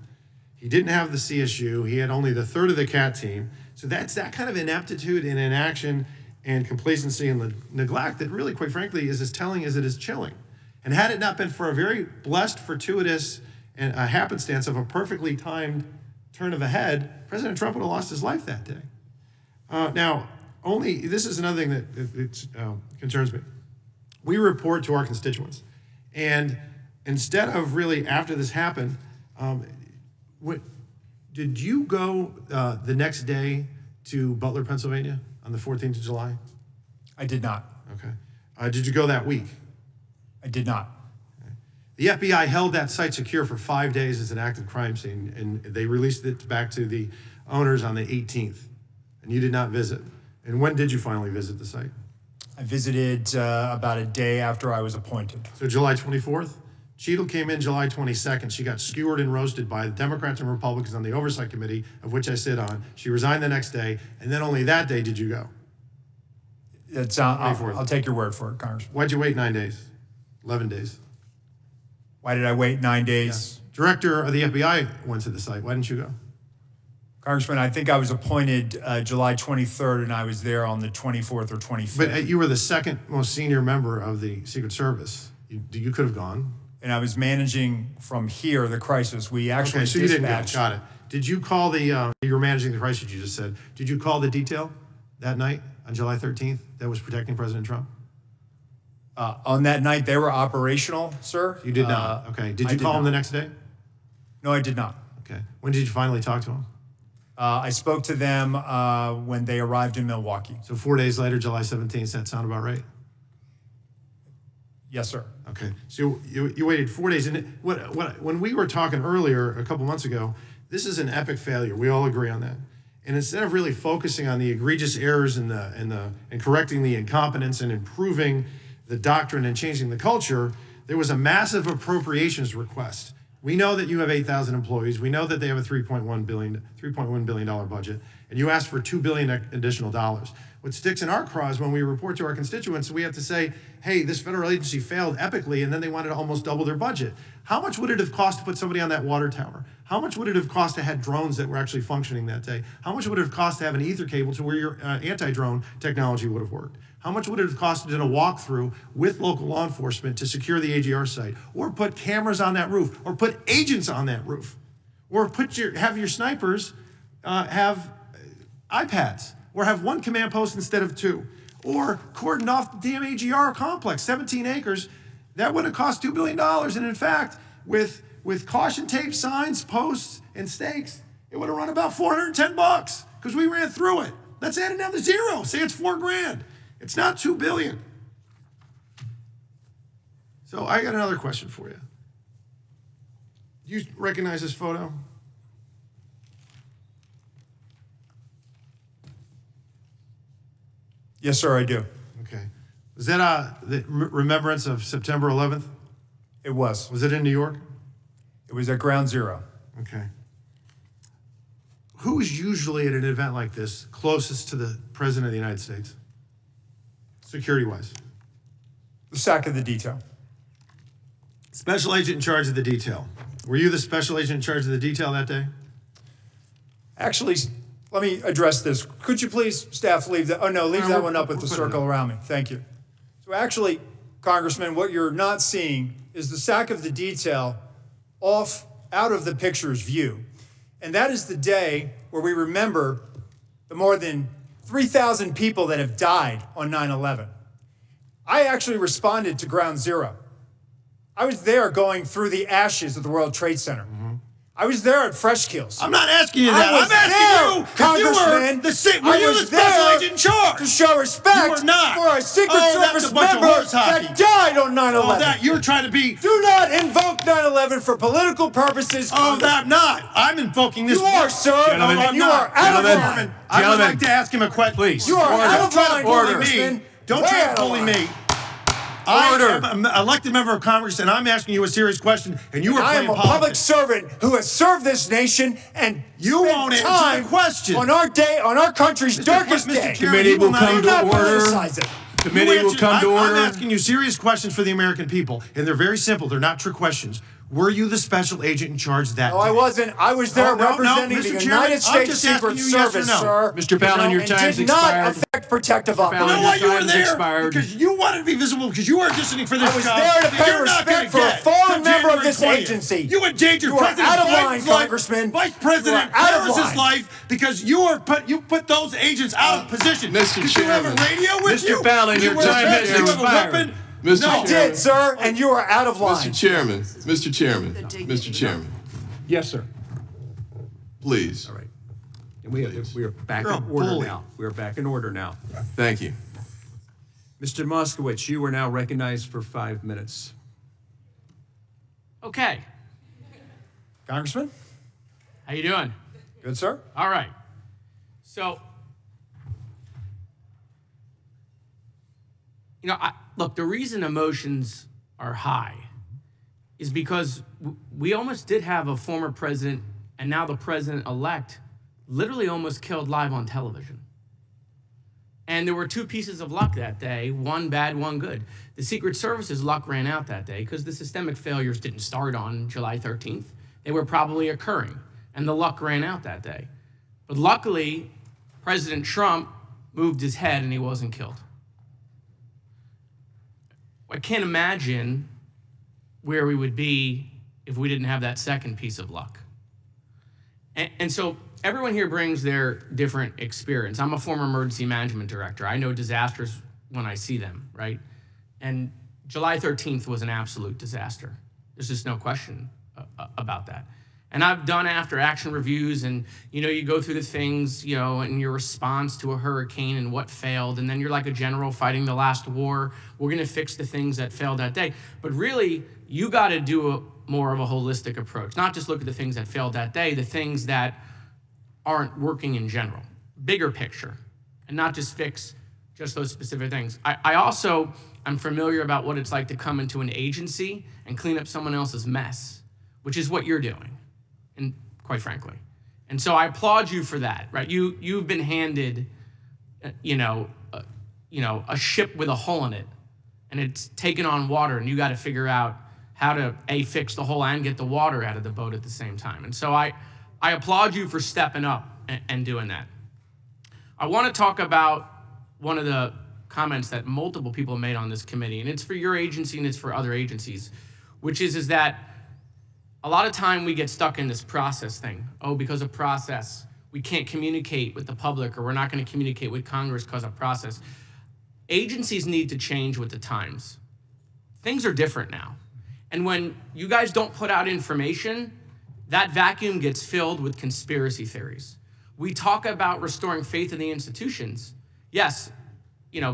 He didn't have the CSU. He had only the third of the CAT team. So that's that kind of ineptitude and inaction and complacency and neglect that really, quite frankly, is as telling as it is chilling. And had it not been for a very blessed, fortuitous, and a happenstance of a perfectly timed turn of a head, President Trump would have lost his life that day. Now, this is another thing that concerns me. We report to our constituents, and instead of really after this happened, did you go the next day to Butler, Pennsylvania on the 14th of July? I did not. Okay. Did you go that week? I did not. Okay. The FBI held that site secure for 5 days as an active crime scene, and they released it back to the owners on the 18th, and you did not visit. And when did you finally visit the site? I visited about a day after I was appointed. So July 24th? Cheadle came in July 22nd. She got skewered and roasted by the Democrats and Republicans on the Oversight Committee, of which I sit on. She resigned the next day, and then only that day did you go. I'll take your word for it, Congressman. Why'd you wait 9 days? 11 days? Why did I wait 9 days? Yeah. Director of the FBI went to the site. Why didn't you go? Congressman, I think I was appointed July 23rd, and I was there on the 24th or 25th. But you were the second most senior member of the Secret Service. You could have gone. And I was managing from here the crisis. We actually so you didn't go. dispatched. Got it. Did you call the, you were managing the crisis, you just said. Did you call the detail that night on July 13th that was protecting President Trump? On that night, they were operational, sir. You did not. Okay. Did you call him the next day? No, I did not. Okay. When did you finally talk to him? I spoke to them when they arrived in Milwaukee. So 4 days later, July 17th, does that sound about right? Yes, sir. Okay. So you waited 4 days. And when we were talking earlier, a couple months ago, this is an epic failure. We all agree on that. And instead of really focusing on the egregious errors and correcting the incompetence and improving the doctrine and changing the culture, there was a massive appropriations request. We know that you have 8,000 employees. We know that they have a $3.1 billion budget, and you asked for $2 billion additional dollars. What sticks in our craw is when we report to our constituents, we have to say, hey, this federal agency failed epically, and then they wanted to almost double their budget. How much would it have cost to put somebody on that water tower? How much would it have cost to have drones that were actually functioning that day? How much would it have cost to have an ether cable to where your anti-drone technology would have worked? How much would it have cost to do a walkthrough with local law enforcement to secure the AGR site, or put cameras on that roof, or put agents on that roof, or have your snipers have iPads, or have one command post instead of 2, or cordon off the damn AGR complex, 17 acres? That would have cost $2 billion, and in fact, with caution tape, signs, posts, and stakes, it would have run about $410 because we ran through it. Let's add it down to zero. Say it's $4 grand. It's not $2 billion. So I got another question for you. Do you recognize this photo? Yes, sir, I do. Okay. Was that the remembrance of September 11th? It was. Was it in New York? It was at Ground Zero. Okay. Who is usually at an event like this closest to the President of the United States, security-wise? The SAC of the detail. Special agent in charge of the detail. Were you the special agent in charge of the detail that day? Actually, let me address this. Could you please, staff, leave that? Oh, no, leave that one up with the circle around me. Thank you. So actually, Congressman, what you're not seeing is the SAC of the detail out of the picture's view. And that is the day where we remember the more than 3,000 people that have died on 9/11. I actually responded to Ground Zero. I was there going through the ashes of the World Trade Center. I was there at Fresh Kills. I'm not asking you that. I was I'm asking there, you Congressman. were you the special agent in charge? To show respect You were not. for a Secret That's Service a bunch of member horse hockey. that died on 9/11. Oh, that you were trying to be. Do not invoke 9/11 for political purposes. Oh, I'm not. I'm invoking this. You are, sir. Gentlemen, and you are out of line. I would like to ask him a question. Please. You are out of line, Don't try to bully Congressman. me. Don't Way try out to of bully line. me. I am an elected member of Congress, and I'm asking you a serious question, and you are I playing am a public politics. servant who has served this nation and You spent won't answer time the question. on our day, on our country's darkest Mr. day. Chairman, Committee you will come Do to not order. politicize it. Committee will come to order. I'm asking you serious questions for the American people, and they're very simple. They're not trick questions. Were you the special agent in charge that No, I day? wasn't. I was there Oh, no, representing Mr. the Chairman, United I'm States just asking Secret you yes or Service, no. sir. Mr. Fallon, your and time's did expired. not affect protective Fallon, You know operations. why you were Time's there? expired. Because you wanted to be visible, because you were auditioning for this I was job there to that pay you're not gonna respect for a get fallen till member of January this 20th. agency. You endangered You are President out of Biden's line, life, Congressman. Vice President You are out of Harris's line. life, because you put those agents out of position. Mr. Did you have a Chairman. radio with Mr. you? Fallon, Did you your wear a time vest? has Did you have a expired. weapon? Mr. No. I did, sir, and you are out of line. Mr. Chairman, Mr. Chairman, Mr. Chairman, Yes, sir. please. All right. And we are back You're a in order bully. now. We are back in order now. Thank you. Mr. Moskowitz, you are now recognized for 5 minutes. Okay, Congressman? how you doing? Good, sir. All right. So, look, the reason emotions are high is because we almost did have a former president, and now the president-elect, literally almost killed live on television. And there were two pieces of luck that day, one bad, one good. The Secret Service's luck ran out that day because the systemic failures didn't start on July 13th. They were probably occurring, and the luck ran out that day. But luckily, President Trump moved his head and he wasn't killed. I can't imagine where we would be if we didn't have that second piece of luck. And so everyone here brings their different experience. I'm a former emergency management director. I know disasters when I see them, right? And July 13th was an absolute disaster. There's just no question about that. And I've done after action reviews, and you go through the things, and your response to a hurricane and what failed, and then you're like a general fighting the last war. We're gonna fix the things that failed that day. But really, you gotta do more of a holistic approach, not just look at the things that failed that day, the things that aren't working in general, bigger picture, and not just fix just those specific things. I also am familiar about what it's like to come into an agency and clean up someone else's mess, which is what you're doing, and quite frankly. And so I applaud you for that, right? You've been handed, a ship with a hole in it, and it's taken on water, and you got to figure out how to fix the hole and get the water out of the boat at the same time. And so I applaud you for stepping up and doing that. I want to talk about one of the comments that multiple people made on this committee, and it's for your agency and it's for other agencies, which is that a lot of time we get stuck in this process thing. Oh, because of process, we can't communicate with the public, or we're not going to communicate with Congress because of process. Agencies need to change with the times. Things are different now. And when you guys don't put out information, that vacuum gets filled with conspiracy theories. We talk about restoring faith in the institutions. Yes,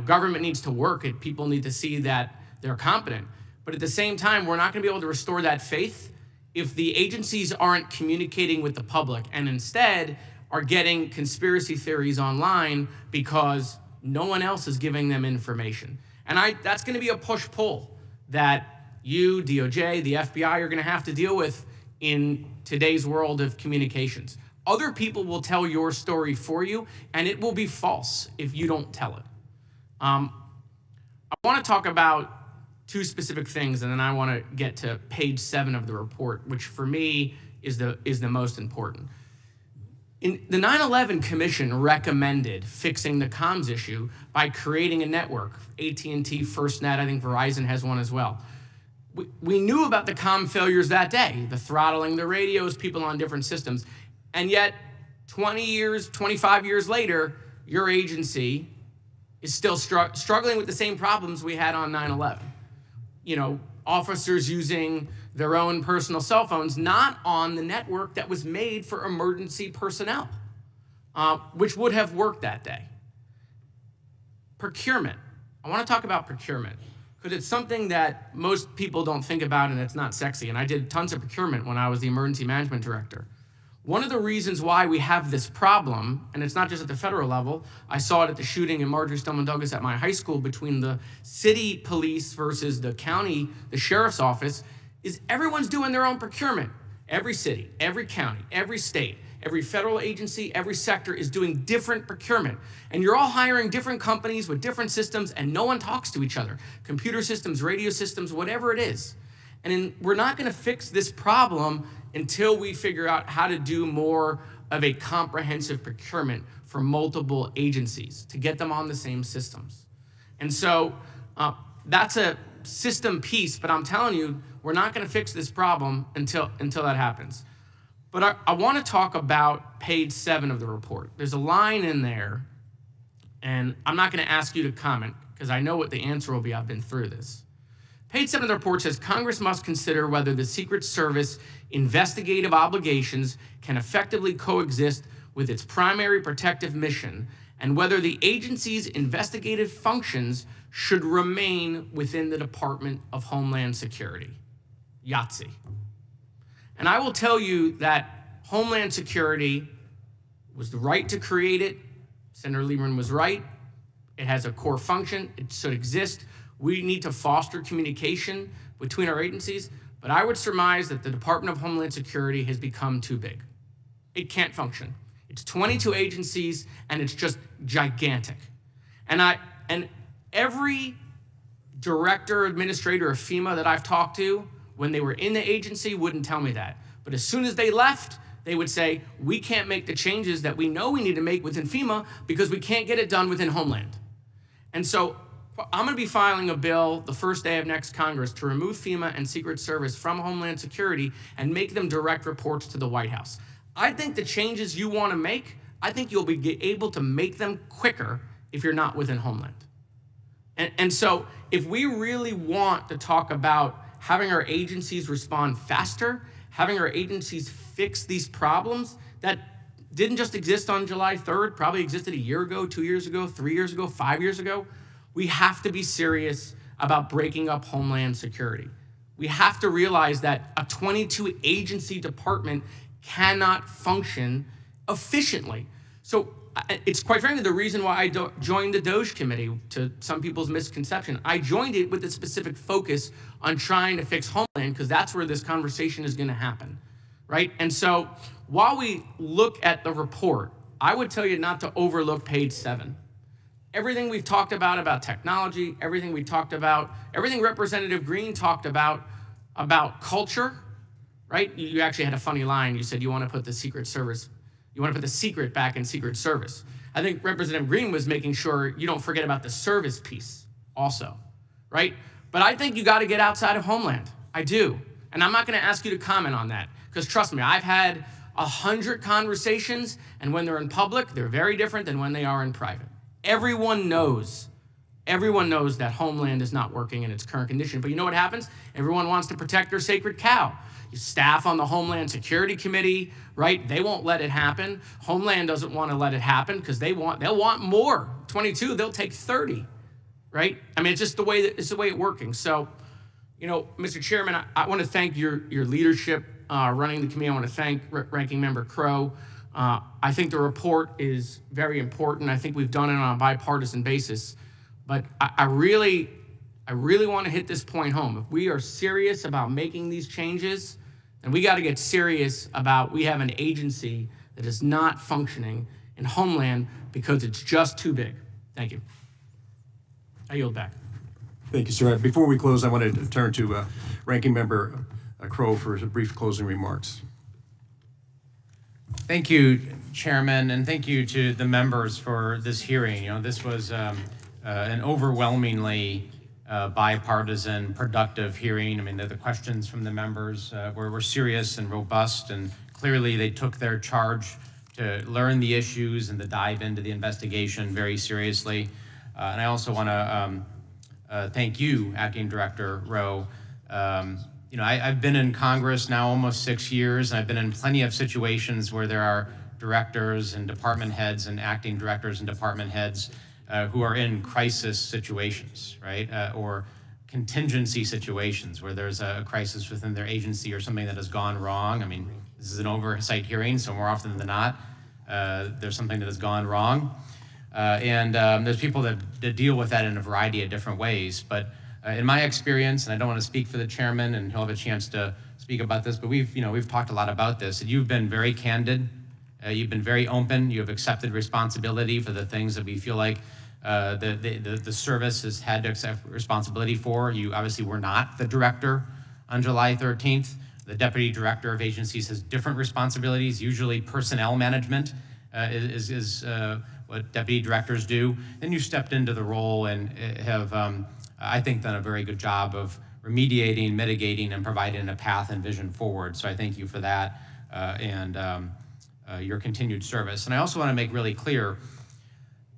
government needs to work and people need to see that they're competent. But at the same time, we're not going to be able to restore that faith if the agencies aren't communicating with the public and instead are getting conspiracy theories online because no one else is giving them information. And that's going to be a push-pull that you, DOJ, the FBI are going to have to deal with in today's world of communications. Other people will tell your story for you, and it will be false if you don't tell it. I want to talk about two specific things, and then I want to get to page 7 of the report, which for me is the most important. The 9/11 Commission recommended fixing the comms issue by creating a network. AT&T, FirstNet, I think Verizon has one as well. We knew about the comm failures that day, the throttling the radios, people on different systems. And yet, 20 years, 25 years later, your agency is still struggling with the same problems we had on 9/11. Officers using their own personal cell phones, not on the network that was made for emergency personnel, which would have worked that day. Procurement. I want to talk about procurement because it's something that most people don't think about and it's not sexy. And I did tons of procurement when I was the emergency management director. One of the reasons why we have this problem, and it's not just at the federal level, I saw it at the shooting in Marjorie Stoneman Douglas at my high school between the city police versus the county, the sheriff's office, is everyone's doing their own procurement. Every city, every county, every state, every federal agency, every sector is doing different procurement. And you're all hiring different companies with different systems and no one talks to each other. Computer systems, radio systems, whatever it is. And we're not gonna fix this problem until we figure out how to do more of a comprehensive procurement for multiple agencies to get them on the same systems. And so that's a system piece, but I'm telling you, we're not gonna fix this problem until that happens. But I wanna talk about page 7 of the report. There's a line in there, and I'm not gonna ask you to comment because I know what the answer will be, I've been through this. Page 7 of the report says, Congress must consider whether the Secret Service investigative obligations can effectively coexist with its primary protective mission and whether the agency's investigative functions should remain within the Department of Homeland Security. Yahtzee. And I will tell you that Homeland Security was the right to create it. Senator Lieberman was right. It has a core function. It should exist. We need to foster communication between our agencies, but I would surmise that the Department of Homeland Security has become too big. It can't function. It's 22 agencies, and it's just gigantic. And every director, administrator of FEMA that I've talked to, when they were in the agency, wouldn't tell me that. But as soon as they left, they would say, we can't make the changes that we know we need to make within FEMA because we can't get it done within Homeland. And so I'm gonna be filing a bill the first day of next Congress to remove FEMA and Secret Service from Homeland Security and make them direct reports to the White House. I think the changes you wanna make, I think you'll be able to make them quicker if you're not within Homeland. And so if we really want to talk about having our agencies respond faster, having our agencies fix these problems that didn't just exist on July 3rd, probably existed a year ago, 2 years ago, 3 years ago, 5 years ago, we have to be serious about breaking up Homeland Security. We have to realize that a 22 agency department cannot function efficiently. So it's quite frankly the reason why I joined the DOJ committee, to some people's misconception. I joined it with a specific focus on trying to fix Homeland because that's where this conversation is gonna happen, right? And so while we look at the report, I would tell you not to overlook page 7. Everything we've talked about technology, everything we talked about, everything Representative Green talked about culture, right? You actually had a funny line. You said you want to put the Secret Service, you want to put the secret back in Secret Service. I think Representative Green was making sure you don't forget about the service piece also, right? But I think you got to get outside of Homeland. I do. And I'm not going to ask you to comment on that because trust me, I've had 100 conversations, and when they're in public, they're very different than when they are in private. Everyone knows that Homeland is not working in its current condition. But you know what happens? Everyone wants to protect their sacred cow. Staff on the Homeland Security Committee, right? They won't let it happen. Homeland doesn't want to let it happen because they'll want more. 22, they'll take 30, right? I mean, it's just the way it's working. working. So, you know, Mr. Chairman, I want to thank your leadership running the committee. I want to thank Ranking Member Crowe. I think the report is very important. I think we've done it on a bipartisan basis, but I really want to hit this point home. If we are serious about making these changes, then we got to get serious about we have an agency that is not functioning in Homeland because it's just too big. Thank you. I yield back. Thank you, sir. Before we close, I wanted to turn to Ranking Member Crowe for brief closing remarks. Thank you, Chairman, and thank you to the members for this hearing. You know, this was an overwhelmingly bipartisan, productive hearing. I mean, the questions from the members were serious and robust, and clearly they took their charge to learn the issues and to dive into the investigation very seriously. And I also want to thank you, Acting Director Rowe. I've been in Congress now almost 6 years, and I've been in plenty of situations where there are directors and department heads and acting directors and department heads who are in crisis situations, right? Or contingency situations where there's a crisis within their agency or something that has gone wrong. I mean, this is an oversight hearing, so more often than not, there's something that has gone wrong. And there's people that deal with that in a variety of different ways. But in my experience, and I don't want to speak for the chairman, and he'll have a chance to speak about this, but we've talked a lot about this, and you've been very candid. You've been very open. You have accepted responsibility for the things that we feel like the service has had to accept responsibility for. You obviously were not the director on July 13th. The deputy director of agencies has different responsibilities. Usually personnel management is what deputy directors do. Then you stepped into the role and have, I think, done a very good job of remediating, mitigating, and providing a path and vision forward. So I thank you for that and your continued service. And I also want to make really clear,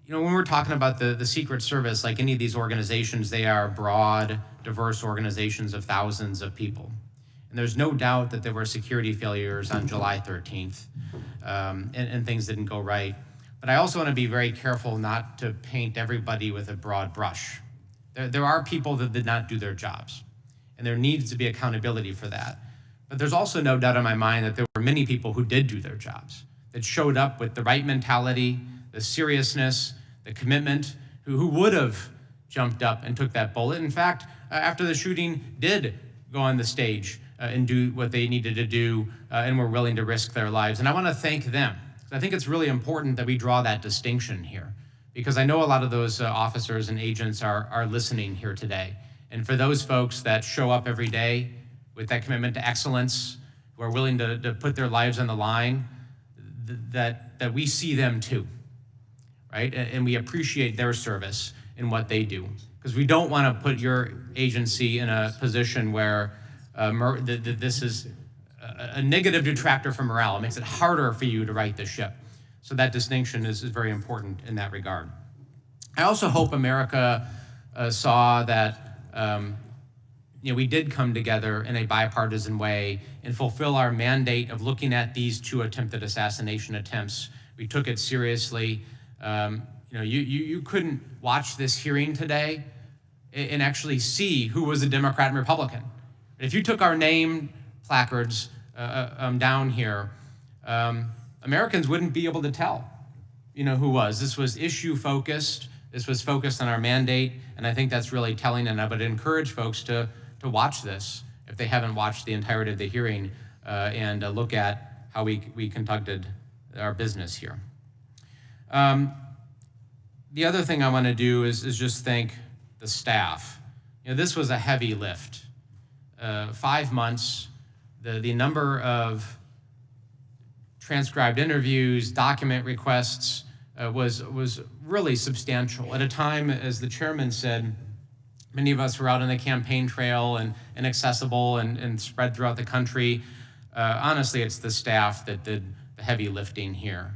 when we're talking about the Secret Service, like any of these organizations, they are broad, diverse organizations of thousands of people. And there's no doubt that there were security failures on July 13th and things didn't go right. But I also want to be very careful not to paint everybody with a broad brush. There are people that did not do their jobs, and there needs to be accountability for that. But there's also no doubt in my mind that there were many people who did do their jobs, that showed up with the right mentality, the seriousness, the commitment, who would have jumped up and took that bullet. In fact, after the shooting, did go on the stage and do what they needed to do and were willing to risk their lives. And I want to thank them. I think it's really important that we draw that distinction here, because I know a lot of those officers and agents are listening here today. And for those folks that show up every day with that commitment to excellence, who are willing to put their lives on the line, that we see them too, right? And we appreciate their service and what they do, because we don't want to put your agency in a position where this is a negative detractor from morale. It makes it harder for you to right the ship. So that distinction is very important in that regard. I also hope America saw that we did come together in a bipartisan way and fulfill our mandate of looking at these 2 attempted assassination attempts. We took it seriously. You couldn't watch this hearing today and actually see who was a Democrat and Republican. If you took our name placards down here, Americans wouldn't be able to tell, who was. This was issue focused. This was focused on our mandate, and I think that's really telling. And I would encourage folks to watch this if they haven't watched the entirety of the hearing and look at how we conducted our business here. The other thing I want to do is just thank the staff. This was a heavy lift. 5 months, the number of transcribed interviews, document requests was really substantial. At a time, as the chairman said, many of us were out on the campaign trail and accessible and spread throughout the country. Honestly, it's the staff that did the heavy lifting here,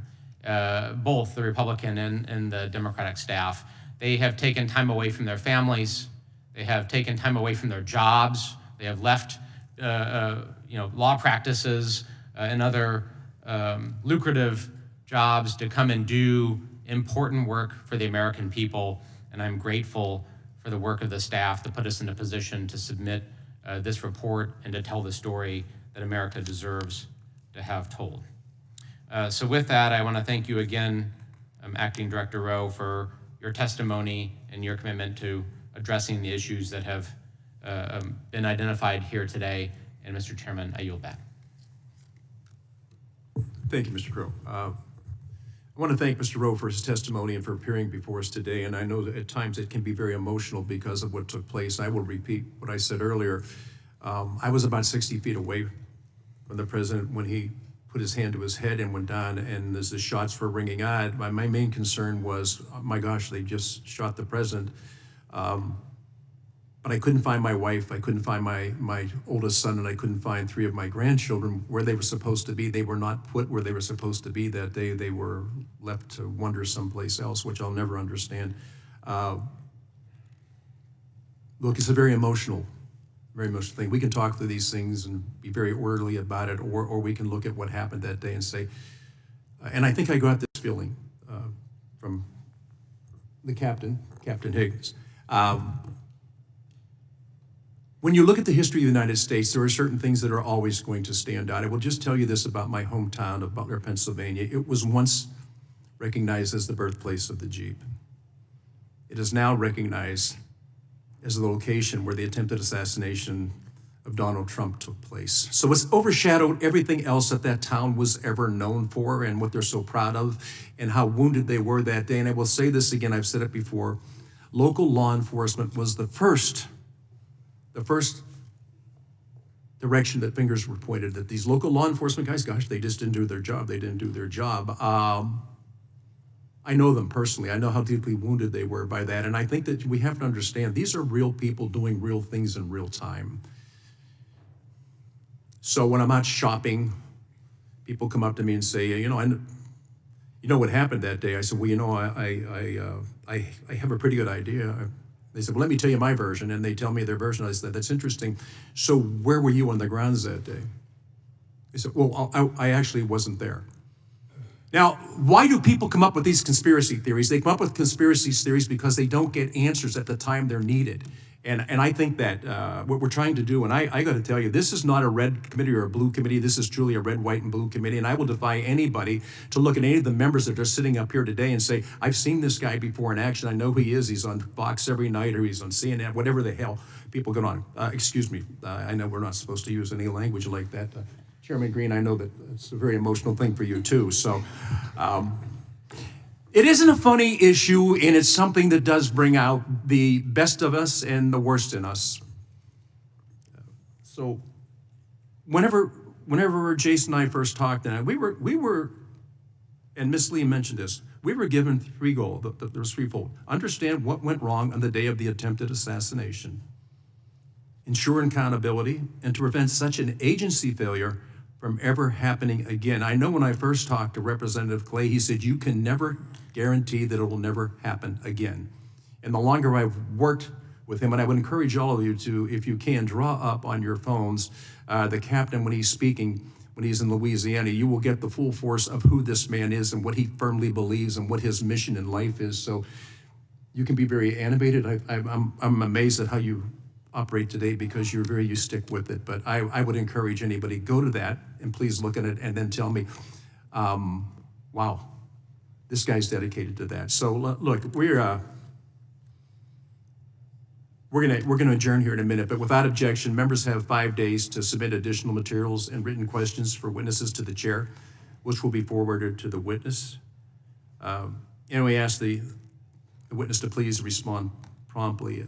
both the Republican and the Democratic staff. They have taken time away from their families. They have taken time away from their jobs. They have left law practices and other lucrative jobs to come and do important work for the American people. And I'm grateful for the work of the staff to put us in a position to submit this report and to tell the story that America deserves to have told. So with that, I want to thank you again, Acting Director Rowe, for your testimony and your commitment to addressing the issues that have been identified here today. And Mr. Chairman, I yield back. Thank you, Mr. Crow. I want to thank Mr. Rowe for his testimony and for appearing before us today. And I know that at times it can be very emotional because of what took place. I will repeat what I said earlier. I was about 60 feet away from the president when he put his hand to his head and went down, and as the shots were ringing out, my main concern was, oh my gosh, they just shot the president. But I couldn't find my wife, I couldn't find my oldest son, and I couldn't find 3 of my grandchildren where they were supposed to be. They were not put where they were supposed to be that day. They were left to wander someplace else, which I'll never understand. Look, it's a very emotional very much think we can talk through these things and be very orderly about it, or we can look at what happened that day and say, and I think I got this feeling from the Captain Higgins. When you look at the history of the United States, there are certain things that are always going to stand out. I will just tell you this about my hometown of Butler, Pennsylvania. It was once recognized as the birthplace of the Jeep. It is now recognized as the location where the attempted assassination of Donald Trump took place. So it's overshadowed everything else that that town was ever known for and what they're so proud of and how wounded they were that day. And I will say this again, I've said it before, local law enforcement was the first direction that fingers were pointed, that these local law enforcement guys, gosh, they just didn't do their job. They didn't do their job. I know them personally. I know how deeply wounded they were by that. And I think that we have to understand these are real people doing real things in real time. So when I'm out shopping, people come up to me and say, you know what happened that day? I said, well, I have a pretty good idea. They said, well, let me tell you my version. And they tell me their version. I said, that's interesting. So where were you on the grounds that day? They said, well, I actually wasn't there. Now, why do people come up with these conspiracy theories? They come up with conspiracy theories because they don't get answers at the time they're needed. And I think that what we're trying to do, and I got to tell you, this is not a red committee or a blue committee. This is truly a red, white, and blue committee. And I will defy anybody to look at any of the members that are sitting up here today and say, I've seen this guy before in action. I know who he is. He's on Fox every night, or he's on CNN, whatever the hell people get on. Excuse me. I know we're not supposed to use any language like that. Chairman Green, I know that it's a very emotional thing for you too. So it isn't a funny issue, and it's something that does bring out the best of us and the worst in us. So whenever Jason and I first talked, and we were, and Miss Lee mentioned this, we were given three goals. There was threefold. Understand what went wrong on the day of the attempted assassination, ensure accountability, and to prevent such an agency failure from ever happening again. I know when I first talked to Representative Clay, he said, you can never guarantee that it will never happen again. And the longer I've worked with him, and I would encourage all of you to, if you can, draw up on your phones the captain when he's speaking, when he's in Louisiana, you will get the full force of who this man is and what he firmly believes and what his mission in life is. So you can be very animated. I'm amazed at how you operate today because you stick with it. But I would encourage anybody, go to that and please look at it and then tell me, wow, this guy's dedicated to that. So look, we're gonna adjourn here in a minute, but without objection, members have 5 days to submit additional materials and written questions for witnesses to the chair, which will be forwarded to the witness. And we ask the witness to please respond promptly.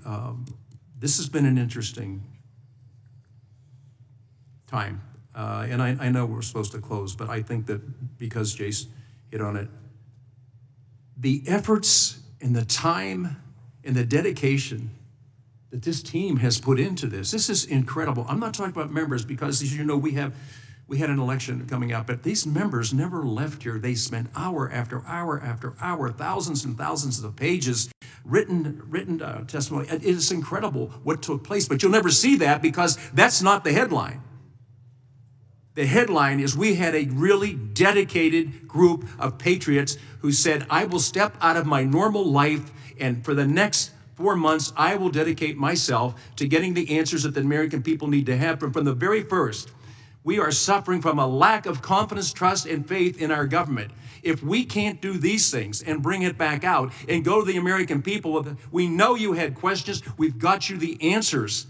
This has been an interesting time. And I know we're supposed to close, but I think that because Jace hit on it, the efforts and the time and the dedication that this team has put into this is incredible. I'm not talking about members because, as you know, we had an election coming up, but these members never left here. They spent hour after hour after hour, thousands and thousands of pages, written testimony. It is incredible what took place, but you'll never see that because that's not the headline. The headline is we had a really dedicated group of patriots who said, I will step out of my normal life, and for the next 4 months, I will dedicate myself to getting the answers that the American people need to have. From the very first, we are suffering from a lack of confidence, trust, and faith in our government. If we can't do these things and bring it back out and go to the American people, we know you had questions, we've got you the answers.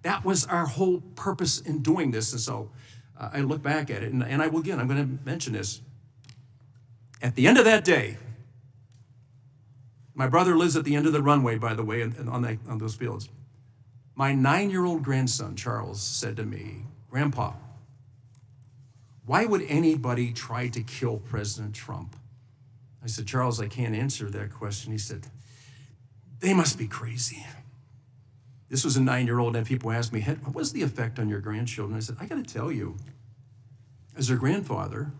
That was our whole purpose in doing this. And so I look back at it, and I'm going to mention this. At the end of that day, my brother lives at the end of the runway, by the way, on those fields. My 9-year-old grandson, Charles, said to me, Grandpa, why would anybody try to kill President Trump? I said, Charles, I can't answer that question. He said, they must be crazy. This was a 9-year-old, and people asked me, what was the effect on your grandchildren? I said, I got to tell you, as their grandfather,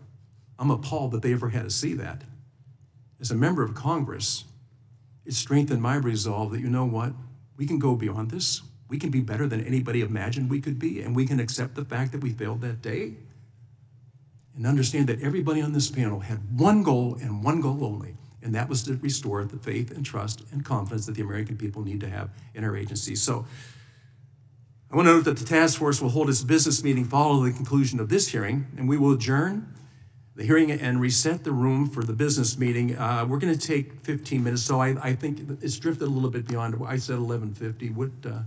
I'm appalled that they ever had to see that. As a member of Congress, it strengthened my resolve that, you know what, we can go beyond this. we can be better than anybody imagined we could be, and we can accept the fact that we failed that day, and understand that everybody on this panel had one goal and one goal only, and that was to restore the faith and trust and confidence that the American people need to have in our agency. So I want to note that the task force will hold its business meeting following the conclusion of this hearing, and we will adjourn the hearing and reset the room for the business meeting. We're going to take 15 minutes, so I think it's drifted a little bit beyond. I said 11:50.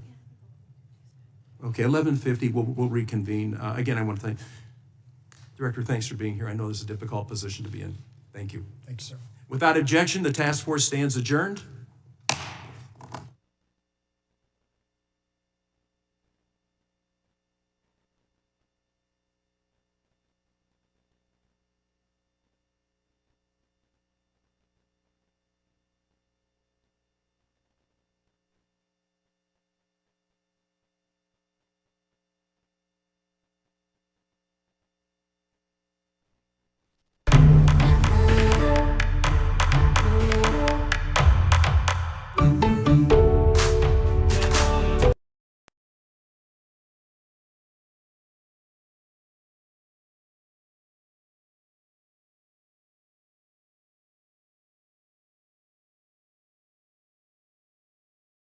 Okay, 11:50. We'll reconvene. Again, I want to thank Director. Thanks for being here. I know this is a difficult position to be in. Thank you. Thank you, sir. Without objection, the task force stands adjourned.